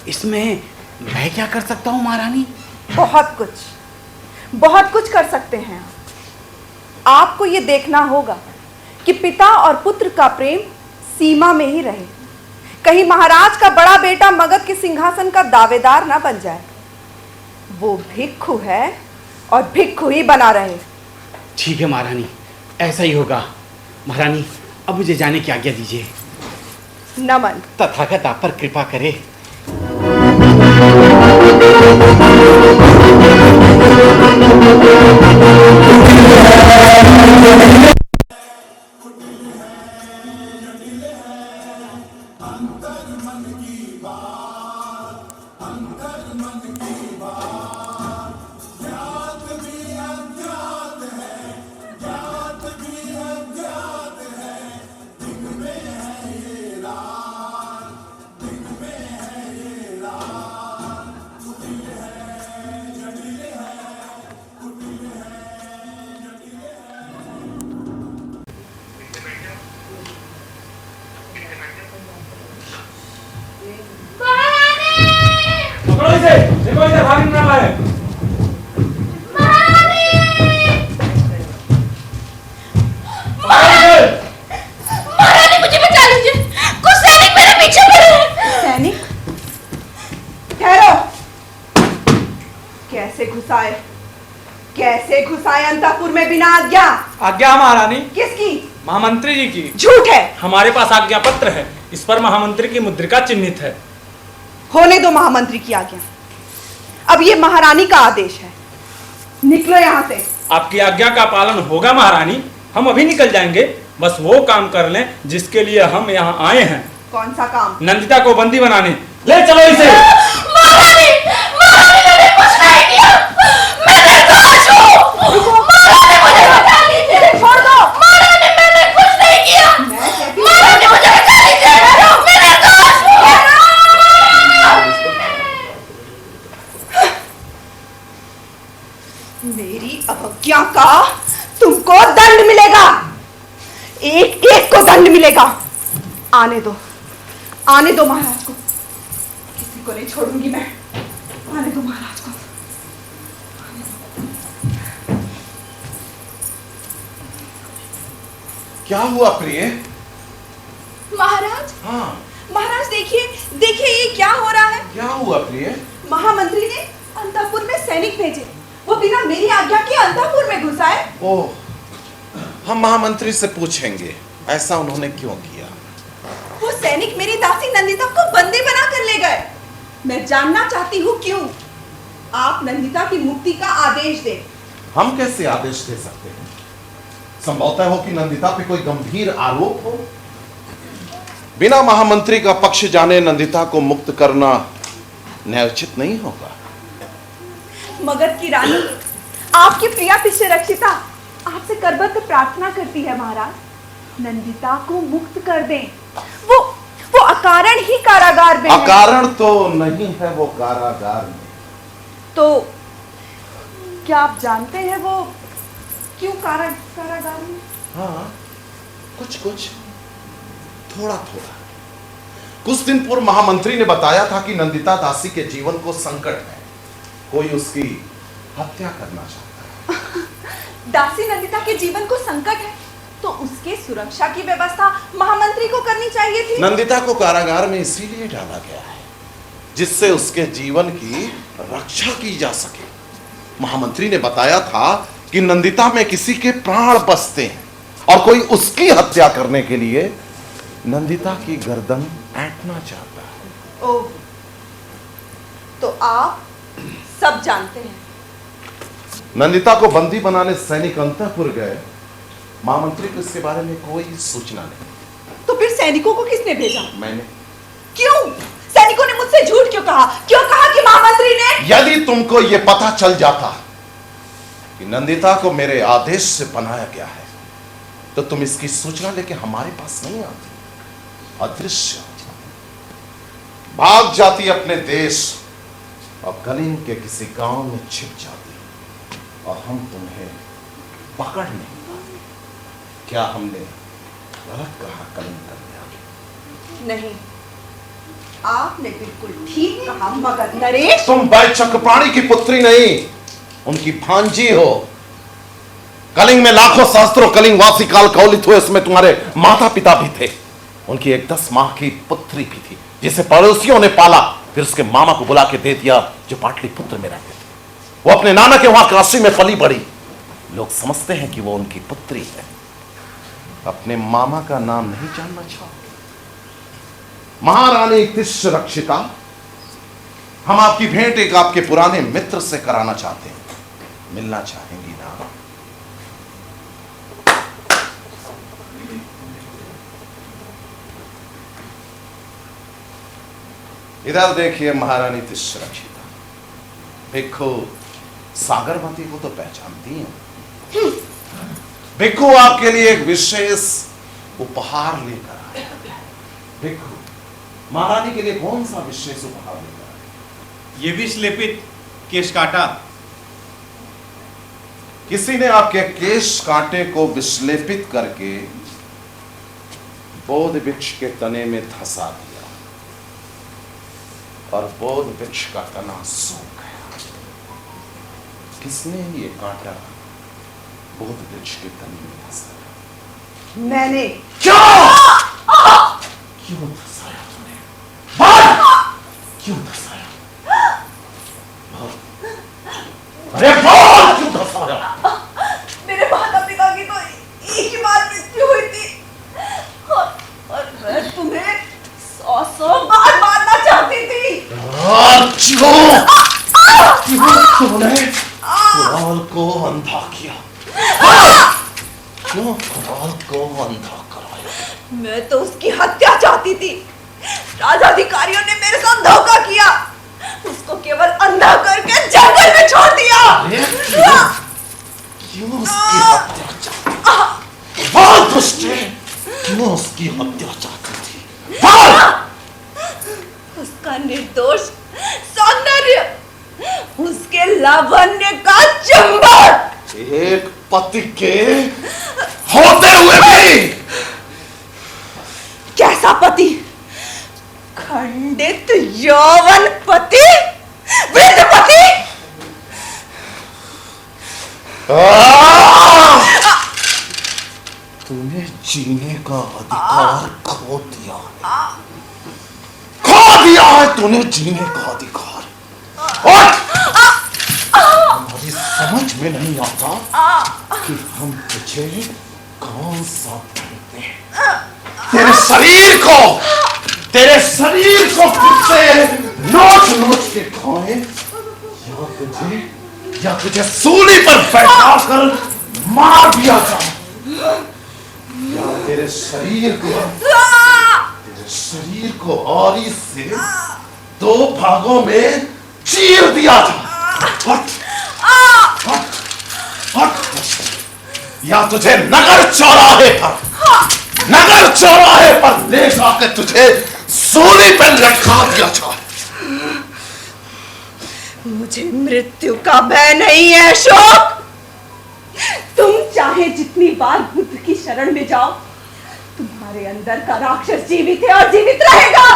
इसमें मैं क्या कर सकता हूँ महारानी? बहुत कुछ कर सकते हैं। आपको ये देखना होगा कि पिता और पुत्र का प्रेम सीमा में ही रहे। कहीं महाराज का बड़ा बेटा मगध के सिंहासन का दावेदार ना बन जाए। वो भिक्षु है और भिक्षु ही बना रहे। ठीक है महारानी, ऐसा ही होगा। महारानी अब मुझे जाने की आज्ञा दीजिए। नमन। तथागत आप पर कृपा करे। इधर भागने वाला है। महारानी मुझे बचा लीजिए, कुछ सैनिक मेरे पीछे पड़े हैं। सैनिक? ठहरो। कैसे घुसाए अंतःपुर में बिना आज्ञा? आज्ञा महारानी। किसकी? महामंत्री जी की। झूठ है। हमारे पास आज्ञा पत्र है, इस पर महामंत्री की मुद्रिका चिन्हित है। होने दो महामंत्री की आज्ञा, अब ये महारानी का आदेश है, निकलो यहाँ से। आपकी आज्ञा का पालन होगा महारानी, हम अभी निकल जाएंगे, बस वो काम कर लें जिसके लिए हम यहाँ आए हैं। कौन सा काम? नंदिता को बंदी बनाने। ले चलो इसे। महारानी, महारानी मैंने कुछ नहीं किया, मैं निर्दोष हूँ। महारानी मुझे बचा लीजिए। छोड़ दो। महारानी मैंने कुछ नहीं किया, महारानी मुझे बचा लीजिए, मैं निर्दोष हूँ। मेरी अवज्ञा का तुमको दंड मिलेगा, एक एक को दंड मिलेगा। आने दो महाराज को, किसी को नहीं छोड़ूंगी मैं। आने दो महाराज को। क्या हुआ प्रिय? महाराज, हाँ, महाराज देखिए देखिए ये क्या हो रहा है। क्या हुआ प्रिय? महामंत्री ने अंतःपुर में सैनिक भेजे, वो बिना मेरी आज्ञा के अंतःपुर में घुसाए। ओह, हम महामंत्री से पूछेंगे ऐसा उन्होंने क्यों किया। वो सैनिक मेरी दासी नंदिता को बंदी बना कर ले गए। मैं जानना चाहती हूँ क्यों। आप नंदिता की मुक्ति का आदेश दें। हम कैसे आदेश दे सकते हैं? संभवतः हो कि नंदिता पे कोई गंभीर आरोप हो। बिना महामंत्री का पक्ष जाने नंदिता को मुक्त करना न्यायोचित नहीं होगा। मगध की रानी, आपकी प्रिया पिछे रक्षिता आपसे करबद्ध प्रार्थना करती है महाराज, नंदिता को मुक्त कर दें। वो अकारण ही कारागार में है। अकारण तो नहीं है वो कारागार में। तो क्या आप जानते हैं वो क्यों कारागार में? हाँ, कुछ थोड़ा। कुछ दिन पूर्व महामंत्री ने बताया था कि नंदिता दासी के जीवन को संकट है, कोई उसकी हत्या करना चाहता है। दासी नंदिता के जीवन को संकट है तो उसके सुरक्षा की व्यवस्था महामंत्री को करनी चाहिए थी। नंदिता को कारागार में इसीलिए डाला गया है जिससे उसके जीवन की रक्षा की जा सके। महामंत्री ने बताया था कि नंदिता में किसी के प्राण बसते हैं और कोई उसकी हत्या करने के लिए नंदिता की गर्दन ऐंठना चाहता है। ओह, तो आप सब जानते हैं। नंदिता को बंदी बनाने सैनिक अंतःपुर गए, महामंत्री को इसके बारे में कोई सूचना नहीं। तो फिर सैनिकों को किसने भेजा? मैंने। क्यों? सैनिकों ने मुझसे झूठ क्यों कहा कि महामंत्री ने? यदि तुमको यह पता चल जाता कि नंदिता को मेरे आदेश से बनाया गया है तो तुम इसकी सूचना लेके हमारे पास नहीं आती, अदृश्य भाग जाती अपने देश और कलिंग के किसी गांव में छिप जाती और हम तुम्हें पकड़ नहीं पाते। क्या हमने गलत कहा कलिंग कन्या? नहीं, आपने बिल्कुल ठीक कहा मगध नरेश। तुम बैल चक्रपाणी की पुत्री नहीं, उनकी भांजी हो। कलिंग में लाखों सहस्त्रों कलिंगवासी काल कौलित हुए, उसमें तुम्हारे माता पिता भी थे। उनकी एक 10 माह की पुत्री भी थी जिसे पड़ोसियों ने पाला, फिर उसके मामा को बुला के दे दिया जो पाटलिपुत्र में रहते थे। वो अपने नाना के वहां काशी में पली बड़ी, लोग समझते हैं कि वो उनकी पुत्री है। अपने मामा का नाम नहीं जानना चाहोगे? महारानी तिष्य रक्षिता, हम आपकी भेंट एक आपके पुराने मित्र से कराना चाहते हैं, मिलना चाहेंगी ना? इधर देखिए महारानी तिष्य रक्षिता, भिक्खु सागरवती को तो पहचानती हैं। भिक्खु आपके लिए एक विशेष उपहार लेकर आए। भिक्खु महारानी के लिए कौन सा विशेष उपहार लेकर आए? ये विषलेपित केश कांटा। किसी ने आपके केश कांटे को विश्लेपित करके बोध वृक्ष के तने में धंसा दिया और बोध वृक्ष का तना सूख गया। किसने ये कांटा बोध वृक्ष के तने में धंसाया? मैंने। क्या? क्यों धंसाया तूने? बोल! क्यों धंसाया? बोल! अरे बोल! क्यों धंसाया? मेरे माता पिता की तो एक ही बार मृत्यु हुई थी और मैं तुम्हें 100 बार मारना चाहती थी। क्यों तूने कुणाल को अंधा किया? क्यों कुणाल को अंधा कराया? मैं तो उसकी हत्या चाहती थी। राजाधिकारियों ने मेरे साथ धोखा किया, उसको केवल अंधा करके जंगल में छोड़ दिया। क्यों उसकी हत्या चाहती? बोल दुष्टे, क्यों उसकी हत्या चाहती थी? बोल! उसका निर्दोष सौंदर्य, उसके लावण्य का चंबल। एक पति के होते हुए भी कैसा पति? खंडित यौवन पति, वृद्ध पति। तूने जीने का अधिकार खो दिया है। खो दिया है तूने जीने का अधिकार। हमारी समझ में नहीं आता कि हम तुझे कौन सा पहनते हैं। तेरे शरीर को खुद से नोच के खाए या तुझे सूली पर बैठाकर मार दिया जाए, या तेरे शरीर को आरी से 2 भागों में चीर दिया जाए। हट। या तुझे नगर चौराहे पर ले जाकर तुझे सूली पर लटका दिया जाए। मुझे मृत्यु का भय नहीं है अशोक। तुम चाहे जितनी बार बुद्ध की शरण में जाओ, तुम्हारे अंदर का राक्षस जीवित है और जीवित रहेगा।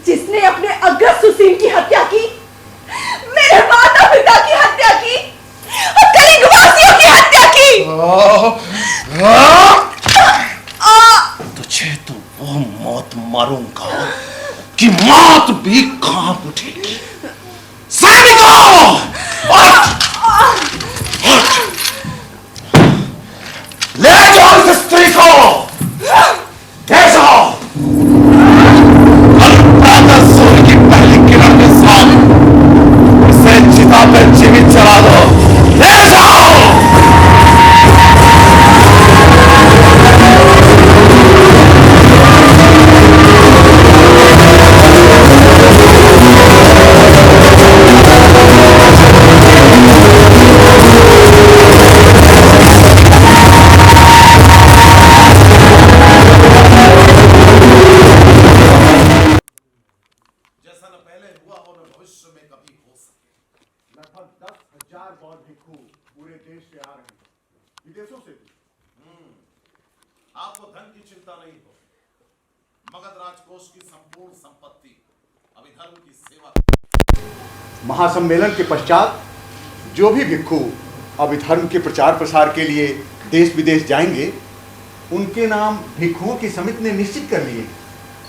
जिसने अपने अग्रज सुसीम की हत्या की, मेरे माता पिता की हत्या की और कलिंगवासियों की हत्या की। तुझे तो वो मौत मारूंगा कि मौत भी कांप उठेगी। सैनिकों, ले जाओ इस स्त्री को, ले जाओ। प्रातः सूर्य की पहली किरण के साथ इसे चिता पर जीवित चला दो। ले जाओ। विदेशों से भी। आपको धन की चिंता नहीं हो। मगध राजकोष की संपूर्ण संपत्ति अभिधर्म की सेवा। महासम्मेलन के पश्चात जो भी भिक्षु अभिधर्म के प्रचार प्रसार के लिए देश विदेश जाएंगे, उनके नाम भिक्षुओं की समिति ने निश्चित कर लिए।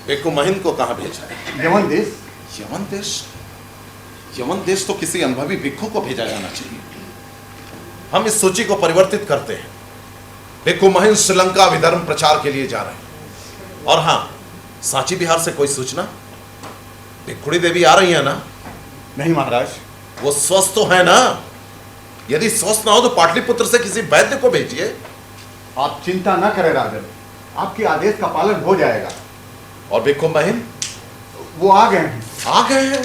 भिक्षु महिंद को कहां भेजा है? यमन देश। यमन देश तो किसी अनुभवी भिक्षु को भेजा जाना चाहिए। हम इस सूची को परिवर्तित करते हैं। भिक्षु महिंद श्रीलंका विधर्म प्रचार के लिए जा रहे हैं। और हाँ, सांची बिहार से कोई सूचना? भिक्षुणी देवी आ रही है ना? नहीं महाराज। वो स्वस्थ तो है ना? यदि स्वस्थ ना हो तो पाटलिपुत्र से किसी वैद्य को भेजिए। आप चिंता न करें राजन, आपके आदेश का पालन हो जाएगा। और भिक्षु महिंद? वो आ गए हैं। आ गए हैं?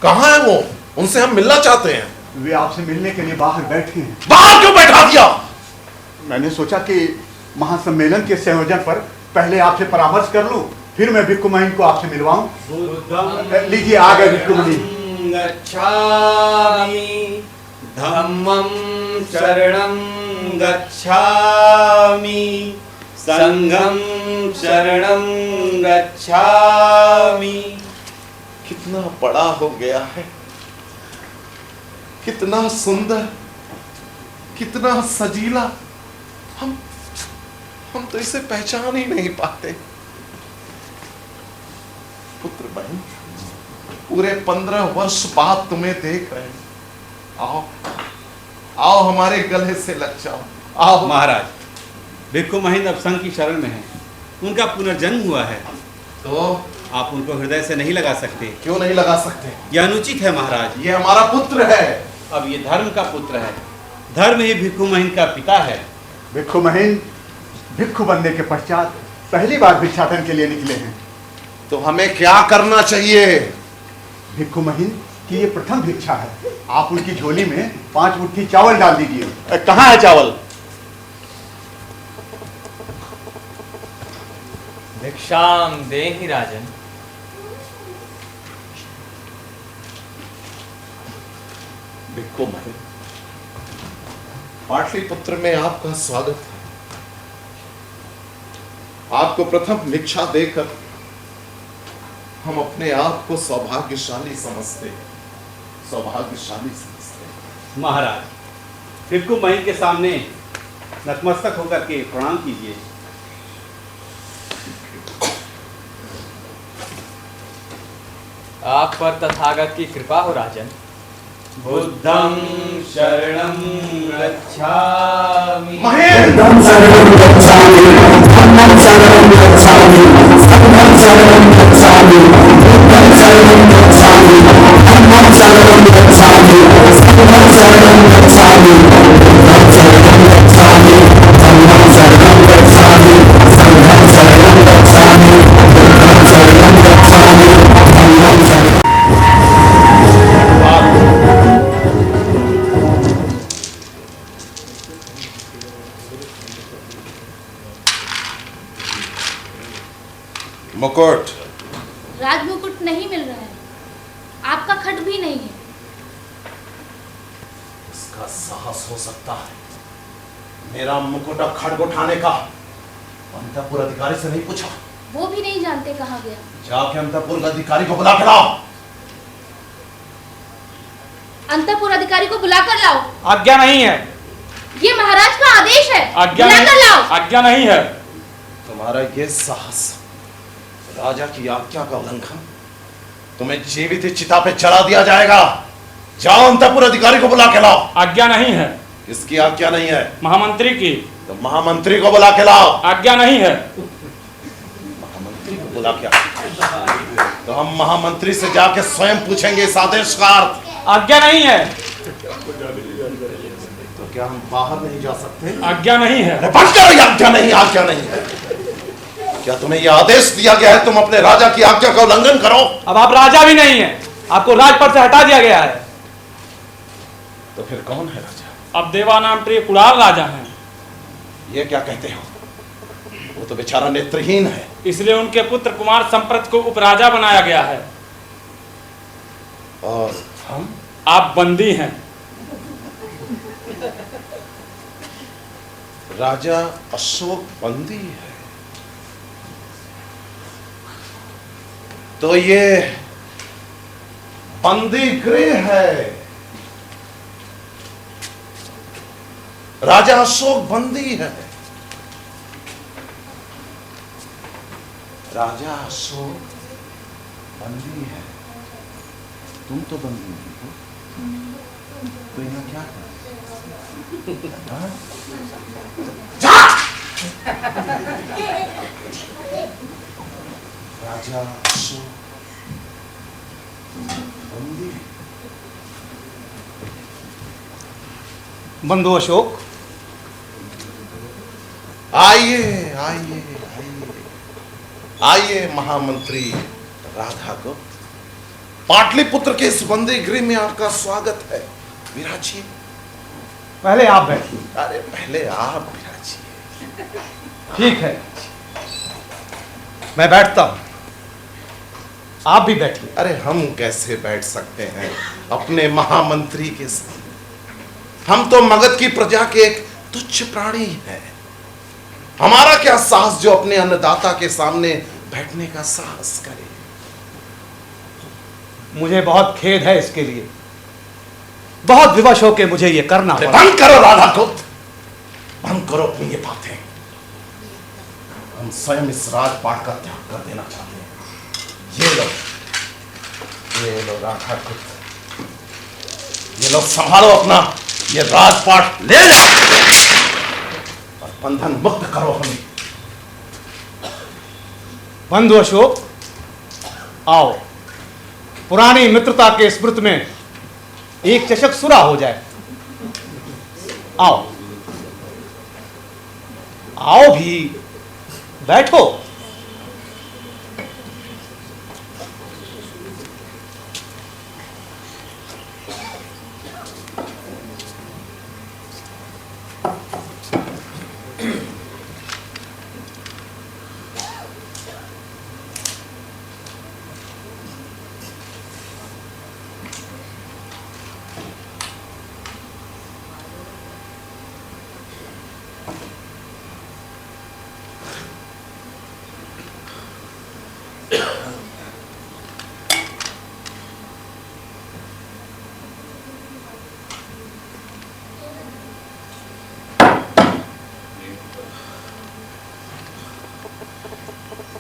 कहाँ है वो? उनसे हम मिलना चाहते हैं। वे आपसे मिलने के लिए बाहर बैठे हैं। बाहर क्यों बैठा दिया? मैंने सोचा कि महासम्मेलन के संयोजन पर पहले आपसे परामर्श कर लूं, फिर मैं भिक्षु महिंद को आपसे मिलवाऊं। लीजिए, आ गए भिक्षु महिंद। गच्छामि धम्मं शरणं गच्छामि संघं शरणं गच्छामि। कितना बड़ा हो गया है, कितना सुंदर, कितना सजीला, हम तो इसे पहचान ही नहीं पाते। पुत्र बहन, पूरे 15 वर्ष बाद तुम्हें देख रहे हैं। आओ आओ, हमारे गले से लग जाओ। आओ। महाराज, भिक्खु महेंद्र अब संघ की शरण में हैं। उनका पुनर्जन्म हुआ है, तो आप उनको हृदय से नहीं लगा सकते। क्यों नहीं लगा सकते? यह अनुचित है महाराज। ये हमारा पुत्र है। अब ये धर्म का पुत्र है, धर्म ही भिक्खु महेंद्र का पिता है। भिक्खु महेंद्र भिक्खु बनने के पश्चात पहली बार भिक्षाटन के लिए निकले हैं। तो हमें क्या करना चाहिए? भिक्खु महेंद्र की ये प्रथम भिक्षा है। आप उनकी झोली में 5 मुट्ठी चावल डाल दीजिए। कहाँ है चावल? भिक्षाम देहि राजन। भिक्खु महेंद्र, पाटलिपुत्र में आपका स्वागत है। आपको प्रथम भिक्षा देकर हम अपने आप को सौभाग्यशाली समझते हैं, सौभाग्यशाली समझते हैं। महाराज, भिक्खु महेंद्र के सामने नतमस्तक होकर के प्रणाम कीजिए। आप पर तथागत की कृपा हो राजन। बुद्धं शरणं गच्छामि। महेंद्र शरणं गच्छामि, धम्मं शरणं गच्छामि, संघं शरणं गच्छामि, बुद्धं शरणं गच्छामि, धम्मं शरणं गच्छामि, संघं शरणं गच्छामि, बुद्धं शरणं गच्छामि, धम्मं शरणं गच्छामि, संघं शरणं गच्छामि, बुद्धं शरणं गच्छामि, धम्मं शरणं। मुकुट। राज मुकुट नहीं मिल रहा है, आपका खट भी नहीं है। इसका साहस हो सकता है मेरा मुकुट और खड्ग उठाने का? अंतपुर अधिकारी से नहीं पूछा? वो भी नहीं जानते कहाँ गया। जाके अंतपुर अधिकारी को बुला के लाओ। अंतपुर अधिकारी को बुला कर लाओ। आज्ञा नहीं है। ये महाराज का आदेश है। आज्ञा बुला कर लाओ। आज्ञा नहीं है। तुम्हारा ये साहस, राजा की आज्ञा का उल्लंघन, तुम्हें जीवित चिता पे चढ़ा दिया जाएगा। जाओ अंतपुर अधिकारी को बुला के लाओ। आज्ञा नहीं है। किसकी आज्ञा नहीं है? महामंत्री की। तो महामंत्री को बुला के लाओ। आज्ञा नहीं है। महामंत्री को बुला के आओ। तो हम महामंत्री से जाके स्वयं पूछेंगे इस आदेश का अर्थ। आज्ञा नहीं है। तो क्या हम बाहर नहीं जा सकते? आज्ञा नहीं है। बंद करो, आज्ञा नहीं, आज्ञा नहीं है। क्या तुम्हें यह आदेश दिया गया है तुम अपने राजा की आज्ञा का उल्लंघन करो? अब आप राजा भी नहीं है, आपको राजपद से हटा दिया गया है। तो फिर कौन है राजा? अब देवानाम प्रिय कुणाल राजा हैं। ये क्या कहते हो? वो तो बेचारा नेत्रहीन है। इसलिए उनके पुत्र कुमार संप्रत को उपराजा बनाया गया है। और हम? आप बंदी हैं। राजा अशोक बंदी है, तो ये बंदी गृह है। राजा अशोक बंदी है। राजा अशोक बंदी है। तुम तो बंदी नहीं हो, तो यहाँ क्या कर? हाँ? जा! राजा अशोक बंदी। बंधु अशोक, आइए आइए आइए आइए महामंत्री राधा को। पाटलिपुत्र के इस बंदी गृह में आपका स्वागत है। विराजिए। पहले आप बैठिए। अरे पहले आप विराजिए। ठीक है, मैं बैठता हूं, आप भी बैठिए। अरे हम कैसे बैठ सकते हैं अपने महामंत्री के साथ? हम तो मगध की प्रजा के एक तुच्छ प्राणी हैं। हमारा क्या साहस जो अपने अन्नदाता के सामने बैठने का साहस करे? मुझे बहुत खेद है इसके लिए, बहुत विवश होकर मुझे ये करना पड़ा। बंद करो राधा गुप्त, बंद करो अपनी ये बातें। हम स्वयं इस राजपाट का त्याग कर देना चाहते हैं। ये लो राधा गुप्त, ये लो संभालो अपना ये राजपाट, ले लो और बंधन मुक्त करो हमें। बंधु अशोक, आओ पुरानी मित्रता के स्मृति में एक चषक सुरा हो जाए। आओ आओ भी बैठो।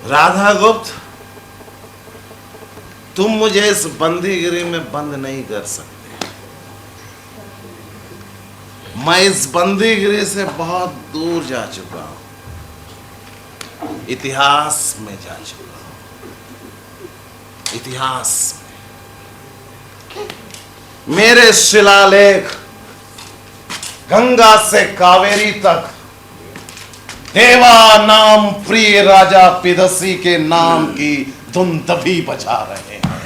राधा गुप्त, तुम मुझे इस बंदीगिरी में बंद नहीं कर सकते। मैं इस बंदीगिरी से बहुत दूर जा चुका हूं, इतिहास में जा चुका हूं, इतिहास में। मेरे शिलालेख गंगा से कावेरी तक देवा नाम प्रिय राजा पिदसी के नाम की धुन तभी बजा रहे हैं।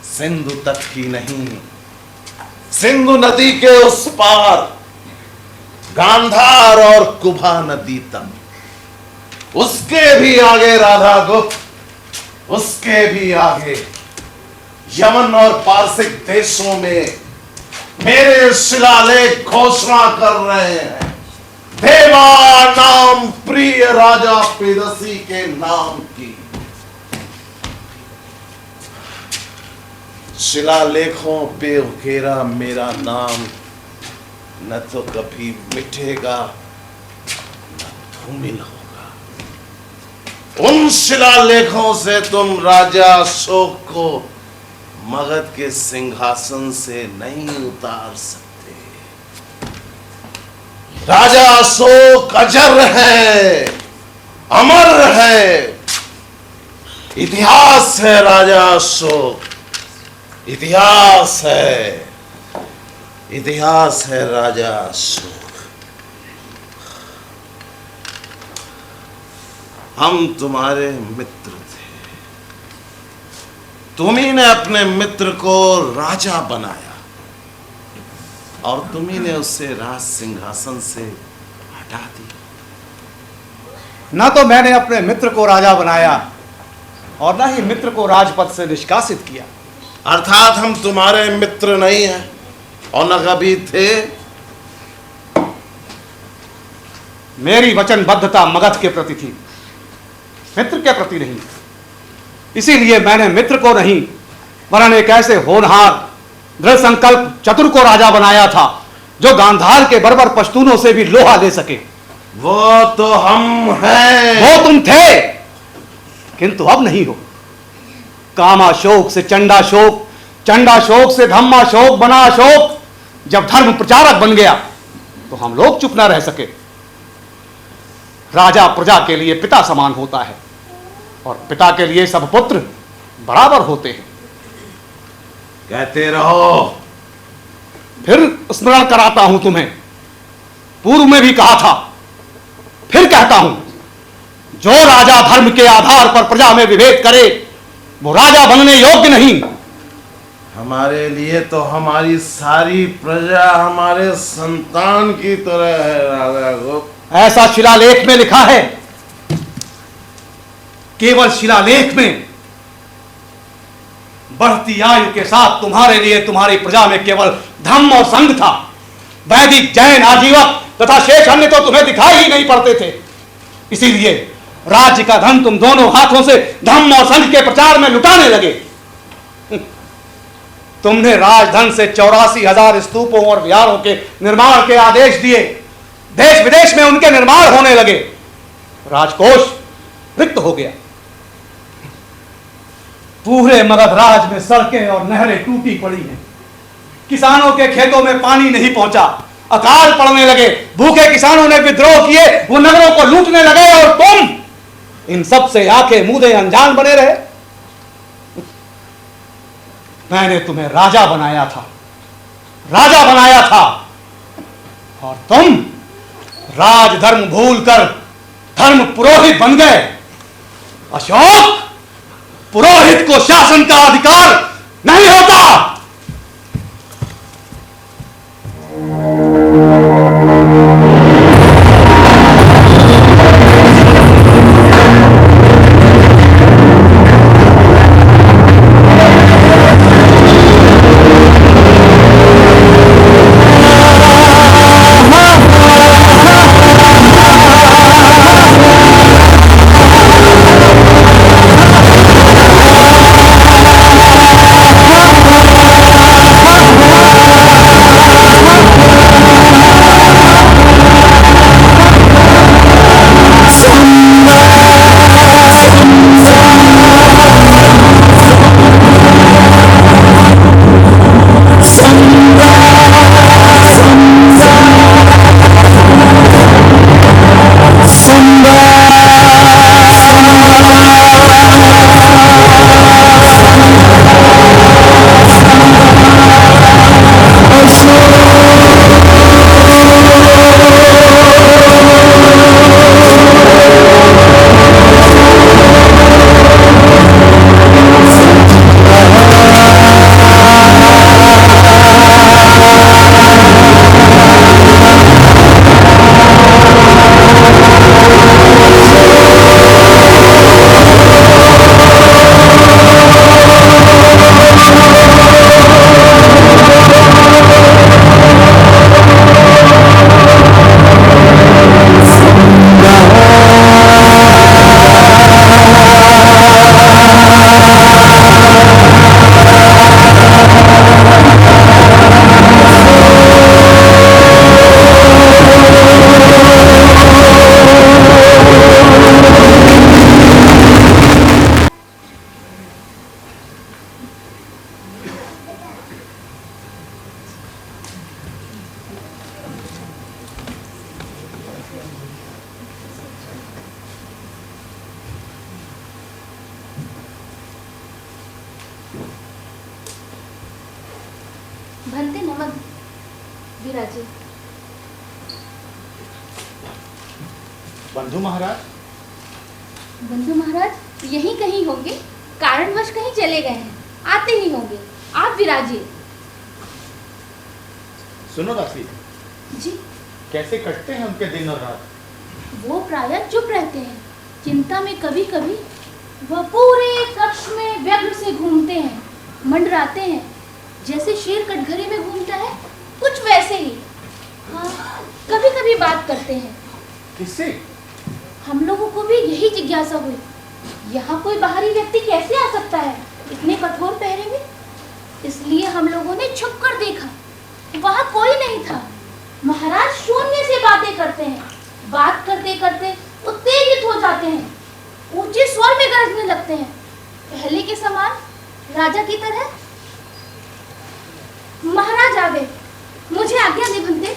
सिंधु तक ही नहीं, सिंधु नदी के उस पार गांधार और कुभा नदी तक, उसके भी आगे राधा गुप्त, उसके भी आगे यमन और पारसिक देशों में मेरे शिलालेख घोषणा कर रहे हैं देवा नाम प्रिय राजा पिदसी के नाम की। शिलालेखों पे उकेरा मेरा नाम न तो कभी मिटेगा न धूमिल होगा। उन शिलालेखों से तुम राजा अशोक को मगध के सिंहासन से नहीं उतार सकते। राजा अशोक अजर है, अमर है, इतिहास है राजा अशोक, इतिहास है, इतिहास है राजा अशोक। हम तुम्हारे मित्र थे, तुम्ही ने अपने मित्र को राजा बनाया और तुम्ही ने उससे राज सिंहासन से हटा दिया। न तो मैंने अपने मित्र को राजा बनाया और न ही मित्र को राजपद से निष्कासित किया। अर्थात हम तुम्हारे मित्र नहीं हैं और न कभी थे। मेरी वचनबद्धता मगध के प्रति थी, मित्र के प्रति नहीं। इसीलिए मैंने मित्र को नहीं वरन एक ऐसे होनहार दृढ़ संकल्प चतुर को राजा बनाया था जो गांधार के बर्बर पश्तूनों से भी लोहा ले सके। वो तो हम हैं। वो तुम थे किंतु अब नहीं हो। कामाशोक से चंडाशोक, चंडाशोक से धम्माशोक बना अशोक। जब धर्म प्रचारक बन गया तो हम लोग चुप ना रह सके। राजा प्रजा के लिए पिता समान होता है और पिता के लिए सब पुत्र बराबर होते हैं। कहते रहो। फिर स्मरण कराता हूं तुम्हें, पूर्व में भी कहा था, फिर कहता हूं, जो राजा धर्म के आधार पर प्रजा में विभेद करे वो राजा बनने योग्य नहीं। हमारे लिए तो हमारी सारी प्रजा हमारे संतान की तरह है राजा गुप्त। ऐसा शिलालेख में लिखा है। केवल शिलालेख में। बढ़ती आयु के साथ तुम्हारे लिए तुम्हारी प्रजा में केवल धम्म और संघ था। वैदिक, जैन, आजीवक तथा शेष अन्य तो तुम्हें दिखाई ही नहीं पड़ते थे। इसीलिए राज्य का धन तुम दोनों हाथों से धम्म और संघ के प्रचार में लुटाने लगे। तुमने राजधन से 84,000 स्तूपों और विहारों के निर्माण के आदेश दिए। देश विदेश में उनके निर्माण होने लगे। राजकोष रिक्त हो गया। पूरे मगध राज में सड़कें और नहरें टूटी पड़ी हैं। किसानों के खेतों में पानी नहीं पहुंचा। अकाल पड़ने लगे। भूखे किसानों ने विद्रोह किए, वो नगरों को लूटने लगे, और तुम इन सब से आंखें मूंदे अनजान बने रहे। मैंने तुम्हें राजा बनाया था, और तुम राजधर्म भूलकर धर्म पुरोहित बन गए। अशोक, पुरोहित को शासन का अधिकार नहीं होता। भंते नमन विराजे। बंधु महाराज, बंधु महाराज यहीं कहीं होंगे, कारणवश कहीं चले गए हैं, आते ही होंगे। आप विराजिए। सुनो दासी जी। कैसे कटते हैं उनके दिन और रात? वो प्रायः चुप रहते हैं। चिंता में कभी कभी वह पूरे कक्ष में व्यग्र से घूमते हैं, मंडराते हैं, जैसे शेर कटघरे में घूमता है, कुछ वैसे ही। हाँ, कभी कभी बात करते हैं। किससे? हम लोगों को भी यही जिज्ञासा हुई, यहाँ कोई बाहरी व्यक्ति कैसे आ सकता है इतने कठोर पहरे में। इसलिए हम लोगों ने छुप कर देखा, वहाँ कोई नहीं था। महाराज शून्य से बातें करते हैं, बात करते करते उत्तेजित हो जाते हैं, ऊंचे स्वर में गरजने लगते हैं, पहले के समान राजा की तरह। महाराज आ गए, मुझे आज्ञा दे भंते।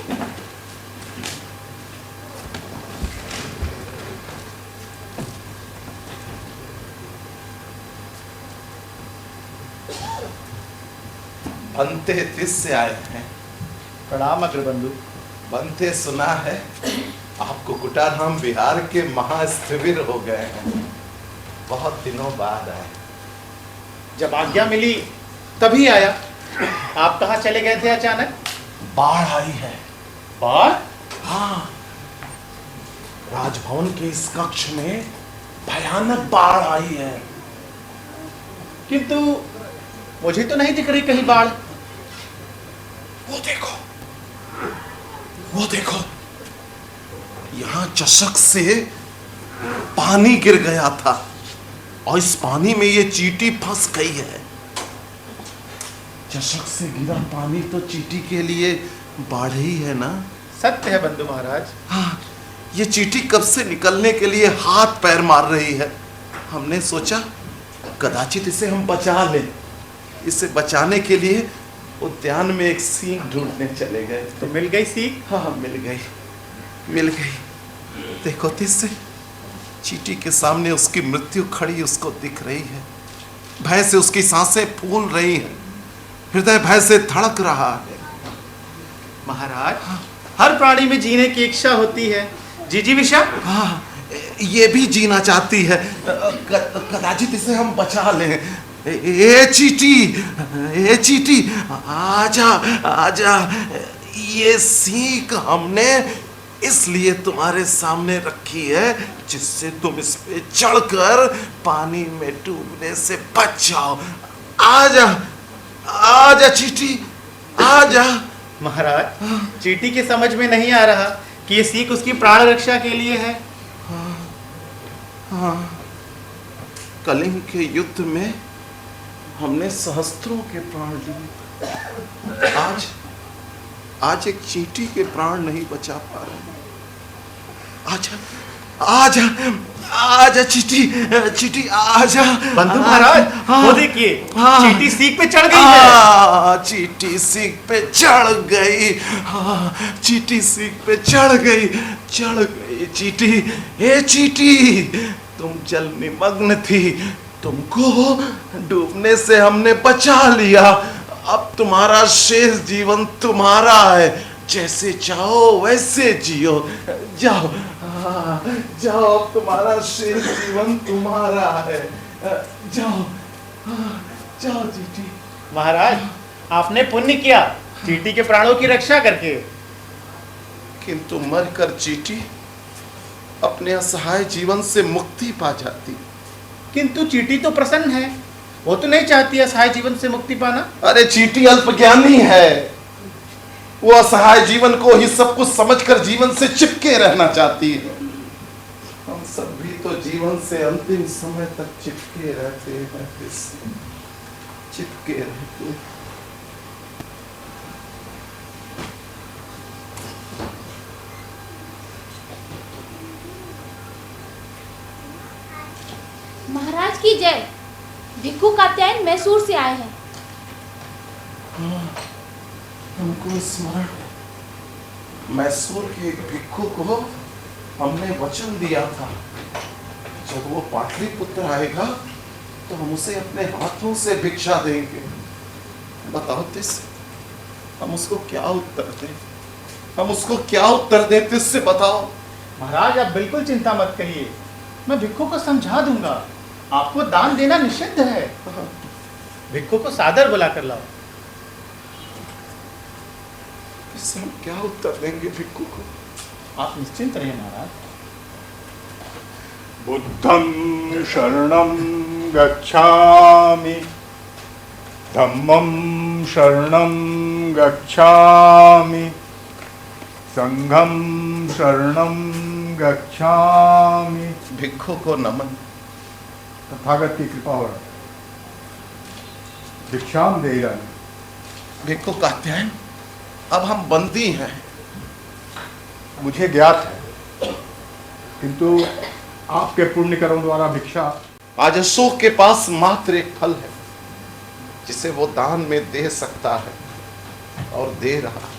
बनते किस से आए हैं? प्रणाम अग्रबंधु। बनते सुना है आपको कुटाराम बिहार के महास्थिविर हो गए हैं, बहुत दिनों बाद आए। जब आज्ञा मिली तभी आया। आप कहाँ चले गए थे अचानक? बाढ़ आई है। बाढ़? हाँ, राजभवन के इस कक्ष में भयानक बाढ़ आई है। किंतु मुझे तो नहीं दिख रही कहीं बाढ़। वो देखो, वो देखो, यहां चषक से पानी गिर गया था और इस पानी में ये चींटी फंस गई है। चषक से गिरा पानी तो चींटी के लिए बाढ़ ही है ना। सत्य है बंधु महाराज। हाँ, ये चींटी कब से निकलने के लिए हाथ पैर मार रही है। हमने सोचा कदाचित इसे हम बचा लें। इसे बचाने के लिए उद्यान में एक सीख ढूंढने चले गए। तो मिल गई सीख? हाँ, मिल गई। देखो तिस्से, चींटी के सामने उसकी मृत्यु खड़ी उसको दिख रही है। भय से उसकी सांसें फूल रही हैं, हृदय भय से धड़क रहा है। महाराज, हर प्राणी में जीने की इच्छा होती है। जिजीविषा? हाँ, ये भी जीना चाहती है। कदाचित इसे हम बचा लें। ए चींटी, आजा। ये सीख हमने इसलिए तुम्हारे सामने रखी है जिससे तुम इस पे चढ़कर पानी में डूबने से बच जाओ। आजा चींटी, आजा। महाराज, चींटी के समझ में नहीं आ रहा कि ये सीख उसकी प्राण रक्षा के लिए है। हाँ, कलिंग के युद्ध में हमने सहस्त्रों के प्राण लिए। आज एक चींटी के प्राण नहीं बचा पा रहे। आजा चींटी, आजा। बंधु महाराज, वो देखिए, चींटी सीख पे चढ़ गई है। चींटी सीख पे चढ़ गई। चींटी सीख पे चढ़ गई चींटी। हे चींटी, तुम जल निमग्न थी, तुमको डूबने से हमने बचा लिया। अब तुम्हारा शेष जीवन तुम्हारा है, जैसे चाहो वैसे जियो। जाओ, अब तुम्हारा शेष जीवन तुम्हारा है। जाओ चींटी। महाराज, आपने पुण्य किया चींटी के प्राणों की रक्षा करके। किंतु मरकर चींटी अपने असहाय जीवन से मुक्ति पा जाती। किंतु चींटी तो प्रसन्न है, वो तो नहीं चाहती असहाय जीवन से मुक्ति पाना। अरे चींटी अल्पज्ञानी है, वो असहाय जीवन को ही सब कुछ समझकर जीवन से चिपके रहना चाहती है। हम सब भी तो जीवन से अंतिम समय तक चिपके रहते हैं, चिपके रहते। महाराज की जय। भिक्खु कात्यायन मैसूर से आए हैं। हमको स्मरण, मैसूर के एक भिक्खु को हमने वचन दिया था, जब वो पाटलिपुत्र आएगा तो हम उसे अपने हाथों से भिक्षा देंगे। बताओ तिस, हम उसको क्या उत्तर दें? तिस बताओ। महाराज, आप बिल्कुल चिंता मत करिए, मैं भिक्खु को समझा दूंगा। आपको दान देना निषिद्ध है। भिक्खु को सादर बुला कर लाओ। इससे हम क्या उत्तर देंगे भिक्खु को? आप निश्चिंत रहिए महाराज। बुद्धं शरणं गच्छामि, धम्मं शरणं गच्छामि, संघं शरणं गच्छामि। भिक्खु को नमन। तथागत की कृपा हो। भिक्षाम देहिरानी। भिक्खु कात्यायन, अब हम बंदी हैं। मुझे ज्ञात है, किंतु आपके पुण्य कर्म द्वारा भिक्षा। आज अशोक के पास मात्र एक फल है जिसे वो दान में दे सकता है और दे रहा है।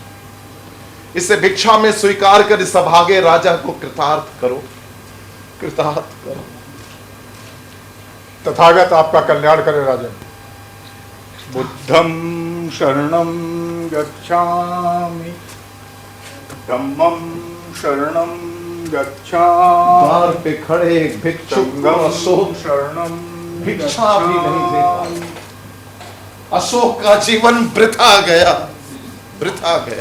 इसे भिक्षा में स्वीकार कर इस अभागे राजा को कृतार्थ करो। तथागत आपका कल्याण करे राजन। बुद्धं शरणं गच्छामि, धम्मं शरणं गच्छामि। द्वार पे खड़े एक भिक्षु को अशोक शरणं भिक्षा भी नहीं देता। अशोक का जीवन वृथा गया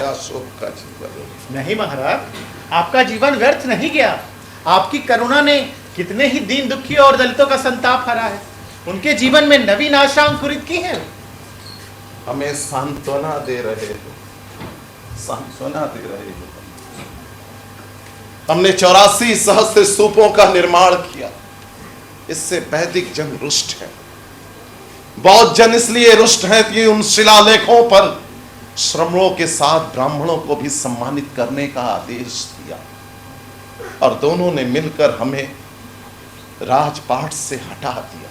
अशोक का जीवन। नहीं महाराज, आपका जीवन व्यर्थ नहीं गया। आपकी करुणा ने कितने ही दीन दुखी और दलितों का संताप हरा है। उनके जीवन में नवीन आशा अंकुरित की है। हमें सांत्वना दे रहे हो। हमने 84 सहस्त्र स्तूपों का निर्माण किया। इससे वैदिक जंग रुष्ट है। बौद्ध जन इसलिए रुष्ट हैं कि उन शिलालेखों पर श्रमणों के साथ ब्राह्मणों को भी सम्मानित करने का आदेश दिया और दोनों ने मिलकर हमें राजपाट से हटा दिया।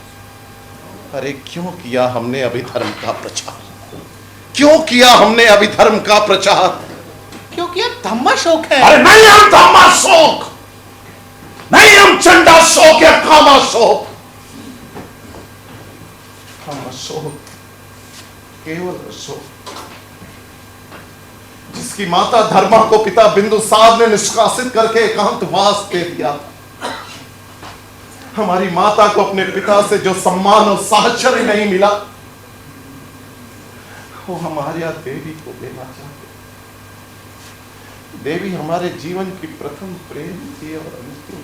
अरे क्यों किया हमने अभिधर्म का प्रचार? क्यों किया हमने अभिधर्म का प्रचार? क्योंकि अब धम्माशोक है। अरे नहीं हम धम्माशोक, नहीं हम चंडाशोक या कामाशोक। हम अशोक, केवल अशोक, जिसकी माता धर्मा को पिता बिंदुसार ने निष्कासित करके एकांतवास दे दिया। हमारी माता को अपने पिता से जो सम्मान और साहचर्य नहीं मिला, वो हमारे यहाँ देवी को देना चाहते। देवी हमारे जीवन की प्रथम प्रेम थी और अंतिम।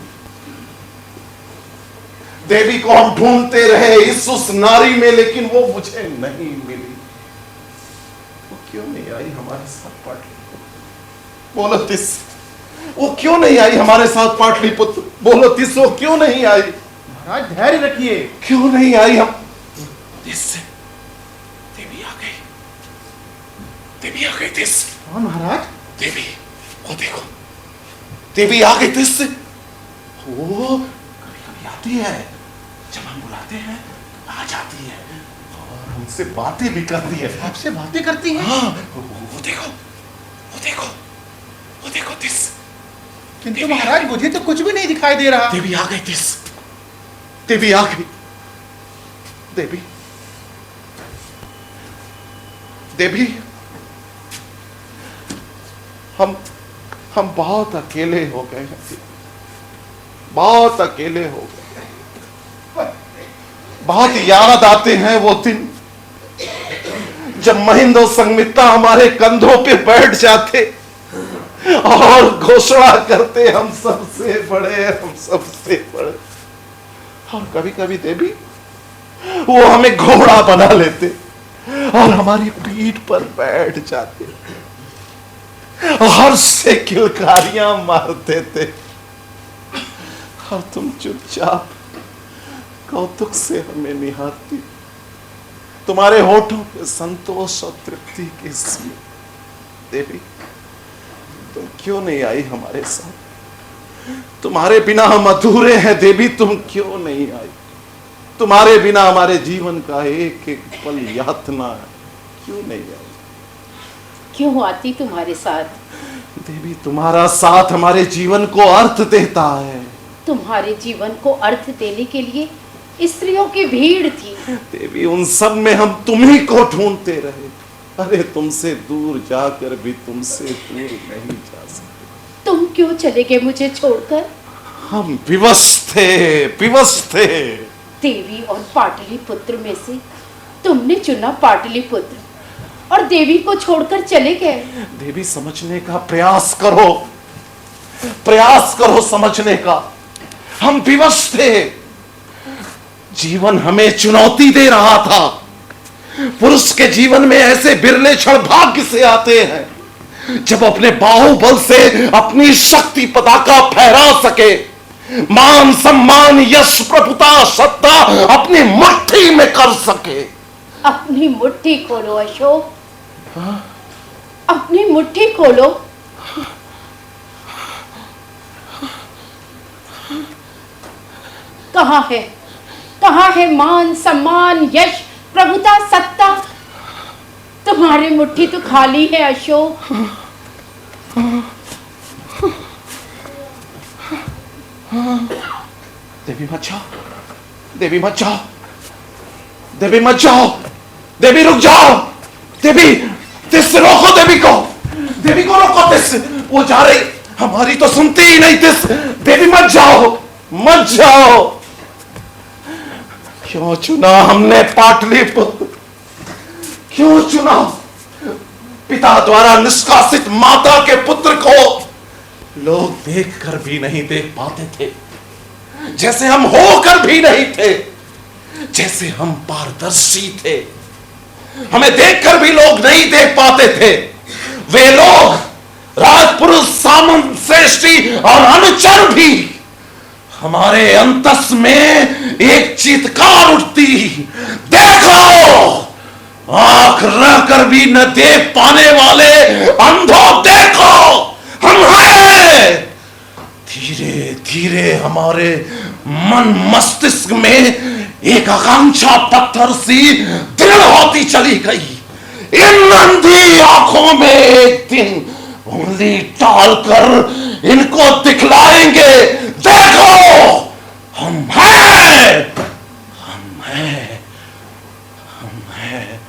देवी को हम ढूंढते रहे इस उस नारी में, लेकिन वो मुझे नहीं मिली। वो क्यों नहीं आई हमारे साथ पाटलिपुत्र? बोलो तिस, वो क्यों नहीं आई हमारे साथ पाटलिपुत्र? बोलो तिस, वो क्यों नहीं आई? महाराज धैर्य रखिए। क्यों नहीं आई? हम तिस, देवी आ गई, देवी आ गई तिस। हाँ महाराज, देवी, वो देखो, देवी आ गई तिस। वो कभी कभी आती है, जब हम बुलाते हैं आ जाती है और हमसे बातें भी करती है। आपसे बातें करती है? हाँ, वो देखो, वो देखो, वो देखो तिस। किंतु महाराज मुझे तो कुछ भी नहीं दिखाई दे रहा। देवी आ गई तिस, देवी आ गई। देवी, देवी, हम बहुत अकेले हो गए हैं, बहुत अकेले हो गए। बहुत याद आते हैं वो दिन जब महिंद और संगमित्रा हमारे कंधों पे बैठ जाते और घोषणा करते हम सबसे बड़े, हम सबसे बड़े। और कभी कभी देवी वो हमें घोड़ा बना लेते और हमारी पीठ पर बैठ जाते और से किलकारियां मारते थे और तुम चुपचाप कौतुक से हमें निहारती। तुम्हारे होठों पे संतोष और तृप्ति की स्मृति। देवी, तुम क्यों नहीं आई हमारे साथ? तुम्हारे बिना हम अधूरे हैं देवी, तुम क्यों नहीं आई? तुम्हारे बिना हमारे जीवन का एक एक पल यातना है, क्यों नहीं आई? क्यों आती तुम्हारे साथ? देवी, तुम्हारा साथ हमारे जीवन को अर्थ देता है। तुम्हारे जीवन को अर्थ देने के लिए स्त्रियों की भीड़ थी। देवी, उन सब में हम तुम्ही को ढूंढते रहे। अरे तुमसे दूर जाकर भी तुमसे दूर नहीं जा सकते। तुम क्यों चले गए मुझे छोड़कर? हम विवश थे, विवश थे। देवी और पाटलिपुत्र में से तुमने चुना पाटलिपुत्र और देवी को छोड़कर चले गए। देवी, समझने का प्रयास करो, प्रयास करो समझने का। हम विवश थे, जीवन हमें चुनौती दे रहा था। पुरुष के जीवन में ऐसे बिरले क्षण भाग्य से आते हैं जब अपने बाहुबल से अपनी शक्ति पताका फहरा सके, मान सम्मान यश प्रभुता सत्ता अपनी मुट्ठी में कर सके। अपनी मुट्ठी खोलो अशोक, अपनी मुट्ठी खोलो। कहाँ है, कहाँ है मान सम्मान यश प्रभुता सत्ता? तुम्हारी मुट्ठी तो खाली है अशोक। देवी मत जाओ, देवी मत जाओ, देवी मत जाओ, देवी रुक जाओ। देवी, तिस रोको, देवी को, देवी को रोको। तिस, वो जा रही, हमारी तो सुनती ही नहीं। तिस, देवी मत जाओ, मत जाओ। क्यों चुना हमने पाटलिपुत्र? क्यों चुना? पिता द्वारा निष्कासित माता के पुत्र को लोग देखकर भी नहीं देख पाते थे, जैसे हम होकर भी नहीं थे, जैसे हम पारदर्शी थे। हमें देखकर भी लोग नहीं देख पाते थे। वे लोग राजपुरुष, सामंत, श्रेष्ठी और अनुचर भी हमारे अंतस में एक चीत्कार उठती, देखो, आंख रहकर भी न देख पाने वाले अंधों, देखो, हम हैं। धीरे धीरे हमारे मन मस्तिष्क में एक आकांक्षा पत्थर सी दृढ़ होती चली गई। इन अंधी आंखों में एक दिन उंगली डालकर इनको दिखलाएंगे, देखो, हम हैं, हम हैं, हम हैं।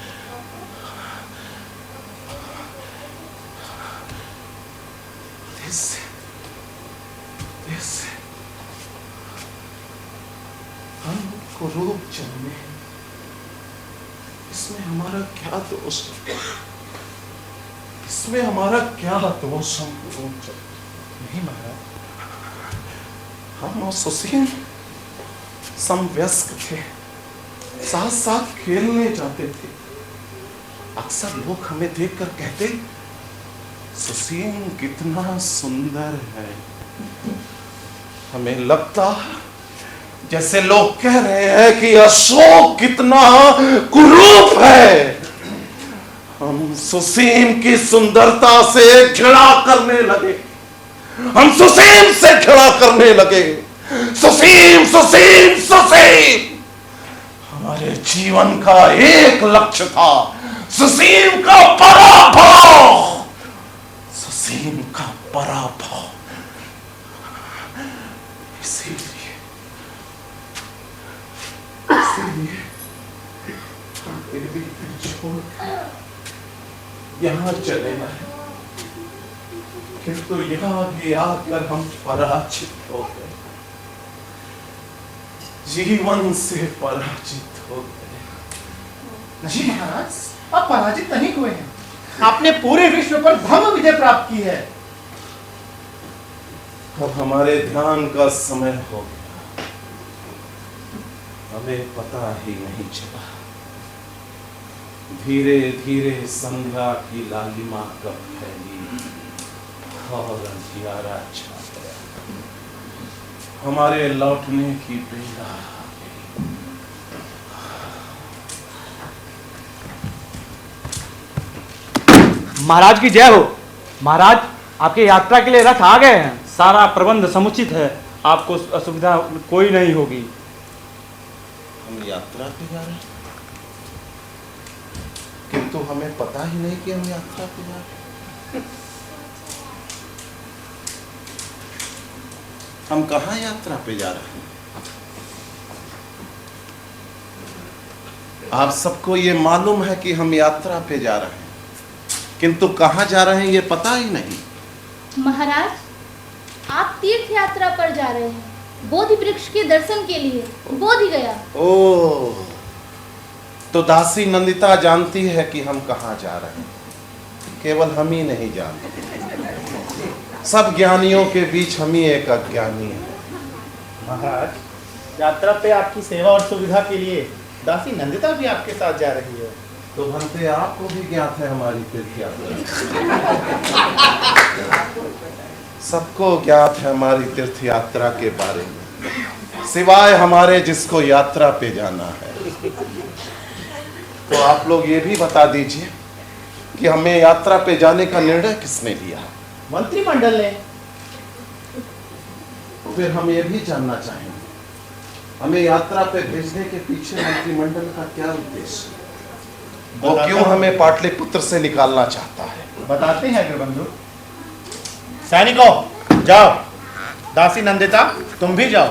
हम कुरूप जन्मे, इसमें हमारा क्या दोष? इसमें हमारा क्या दोष? हम कुरूप जन्मे नहीं महाराज, हम और सुशील समवयस्क थे, साथ साथ खेलने जाते थे। अक्सर लोग हमें देखकर कहते, सुशील कितना सुंदर है। हमें लगता जैसे लोग कह रहे हैं कि अशोक कितना कुरूप है। हम सुसीम की सुंदरता से घृणा करने लगे, हम सुसीम से घृणा करने लगे। सुसीम, सुसीम, सुसीम। हमारे जीवन का एक लक्ष्य था, सुसीम का पराभव, सुसीम का पराभव। इसीलिए छोड़ यहां चले आए, किंतु यहां भी आकर हम पराजित हो गए, जीवन से पराजित हो गए। नहीं महाराज, आप पराजित नहीं हुए हैं, आपने पूरे विश्व पर भव्य विजय प्राप्त की है। अब हमारे ध्यान का समय हो गया, हमें पता ही नहीं चला। धीरे धीरे संध्या की लालिमा कब फैली और अंधियारा छा गया, हमारे लौटने की बेला आ गई। महाराज की जय हो। महाराज, आपके यात्रा के लिए रथ आ गए हैं, सारा प्रबंध समुचित है, आपको असुविधा कोई नहीं होगी। हम यात्रा पे जा रहे हैं, किंतु हमें पता ही नहीं कि हम यात्रा पे जा रहे हैं। हम कहाँ यात्रा पे जा रहे हैं? आप सबको ये मालूम है कि हम यात्रा पे जा रहे हैं, किंतु कहाँ जा रहे हैं ये पता ही नहीं। महाराज, आप तीर्थ यात्रा पर जा रहे हैं, बोधि वृक्ष के दर्शन के लिए, बोधि गया। ओह, तो दासी नंदिता जानती है कि हम कहाँ जा रहे हैं, केवल हम ही नहीं जानते। सब ज्ञानियों के बीच हम ही एक अज्ञानी है। महाराज, यात्रा पे आपकी सेवा और सुविधा के लिए दासी नंदिता भी आपके साथ जा रही है। तो भंते आपको भी ज्ञात है हमारी तीर्थ यात्रा? सबको ज्ञात है हमारी तीर्थ यात्रा के बारे में, सिवाय हमारे जिसको यात्रा पे जाना है। तो आप लोग ये भी बता दीजिए कि हमें यात्रा पे जाने का निर्णय किसने लिया? मंत्रिमंडल ने। फिर हम ये भी जानना चाहेंगे, हमें यात्रा पे भेजने के पीछे मंत्रिमंडल का क्या उद्देश्य? वो क्यों हमें पाटलिपुत्र से निकालना चाहता है? बताते हैं अग्रबंधु। सैनिकों, जाओ, दासी नंदिता तुम भी जाओ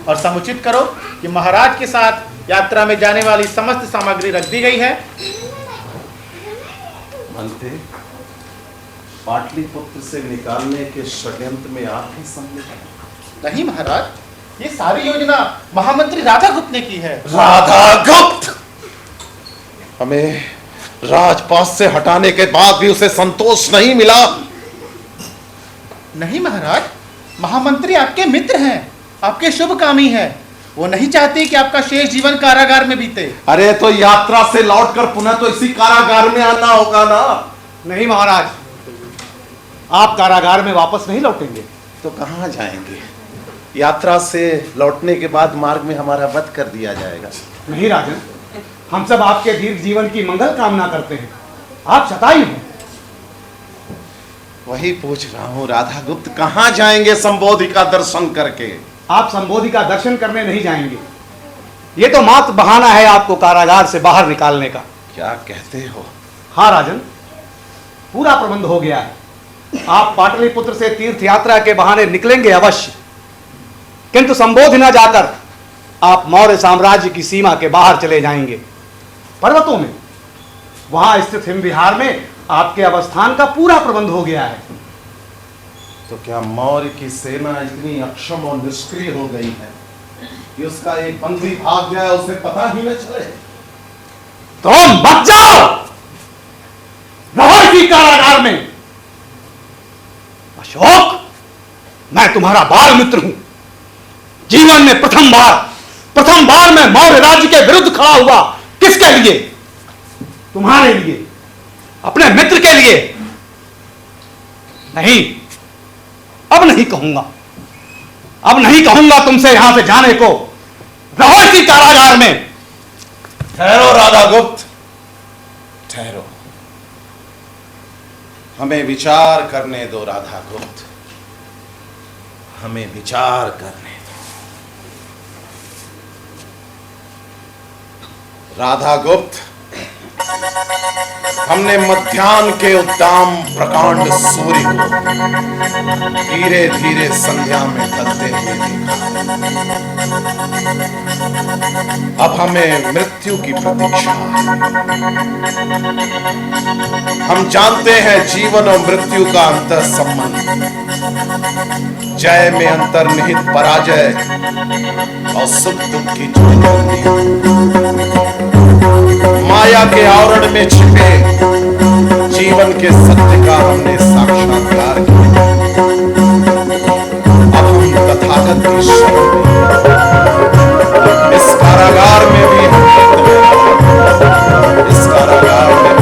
और समुचित करो कि महाराज के साथ यात्रा में जाने वाली समस्त सामग्री रख दी गई है। मंत्री, पाटलिपुत्र से निकालने के षड्यंत्र में आप ही सम्मिलित हैं? नहीं महाराज, ये सारी योजना महामंत्री राधागुप्त ने की है। राधागुप्त? हमें राजपाट से हटाने के बाद भी उसे संतोष नहीं मिला? नहीं महाराज, महामंत्री आपके मित्र हैं, आपके शुभकामी हैं। वो नहीं चाहते कि आपका शेष जीवन कारागार में बीते। अरे तो यात्रा से लौटकर पुनः तो इसी कारागार में आना होगा ना? नहीं महाराज, आप कारागार में वापस नहीं लौटेंगे। तो कहाँ जाएंगे? यात्रा से लौटने के बाद मार्ग में हमारा वध कर दिया जाएगा। नहीं राजन, हम सब आपके दीर्घ जीवन की मंगल कामना करते हैं। आप शतायु हो। वही पूछ रहा हूँ राधा गुप्त, कहाँ जाएंगे संबोधि का दर्शन करके? आप संबोधि का दर्शन करने नहीं जाएंगे। ये तो मात्र बहाना है आपको कारागार से बाहर निकालने का। क्या कहते हो? हाँ राजन, पूरा प्रबंध हो गया है। आप पाटलिपुत्र से तीर्थ यात्रा के बहाने निकलेंगे अवश्य, किंतु संबोधि न जाकर आप मौर्य साम्राज्य की सीमा के बाहर चले जाएंगे, पर्वतों में। वहां स्थित हिम विहार में आपके अवस्थान का पूरा प्रबंध हो गया है। तो क्या मौर्य की सेना इतनी अक्षम और निष्क्रिय हो गई है कि उसका एक बंदी भाग गया, उसे पता ही न चले? तुम मत जाओ, रहो इसी कारागार में। अशोक, मैं तुम्हारा बाल मित्र हूं। जीवन में प्रथम बार मैं मौर्य राज्य के विरुद्ध खड़ा हुआ। किसके लिए? तुम्हारे लिए, अपने मित्र के लिए। नहीं, अब नहीं कहूंगा तुमसे यहां से जाने को। रहो इसी कारागार में। ठहरो राधा गुप्त, ठहरो। हमें विचार करने दो राधा गुप्त, हमें विचार करने दो। राधा गुप्त, हमने मध्याह्न के उद्दाम प्रकांड सूर्य को धीरे धीरे संध्या में ढलते हुए देखा। अब हमें मृत्यु की प्रतीक्षा है। हम जानते हैं जीवन और मृत्यु का अंतर संबंध। जय में अंतर्निहित पराजय और सुख दुख की जुड़ी। माया के आवरण में छिपे जीवन के सत्य का हमने साक्षात्कार किया। अब हम तथागत की शरण में, इस कारागार में भी हम इस कारागार में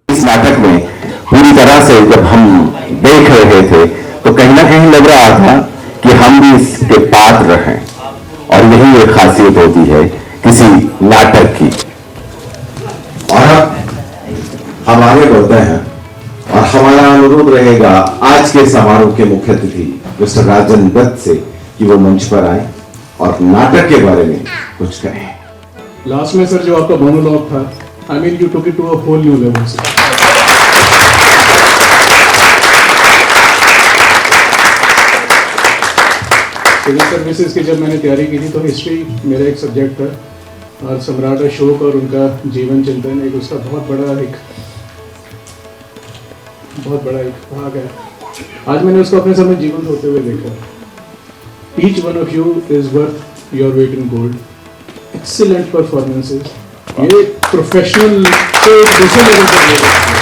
नाटक में पूरी तरह से जब हम देख रहे थे तो कहीं ना कहीं लग रहा था कि हम भी इसके पात्र हैं, और यही एक खासियत होती है किसी नाटक की। और अब हम आगे बढ़ते हैं और हमारा अनुरोध रहेगा आज के समारोह के मुख्य अतिथि मिस्टर राजन दत्त से कि वो मंच पर आए और नाटक के बारे में कुछ कहें। लास्ट में सर जो आपका मोनोलॉग था, I mean you took it to a whole new level sir. Civil services की जब मैंने तैयारी की थी तो हिस्ट्री मेरा एक सब्जेक्ट था और सम्राट अशोक और उनका जीवन चिंतन एक उसका बहुत बड़ा एक भाग है। आज मैंने उसको अपने समय जीवन होते हुए देखा। Each one of you is worth your weight in gold. Excellent performances, ये प्रोफेशनल से दूसरे लेवल पर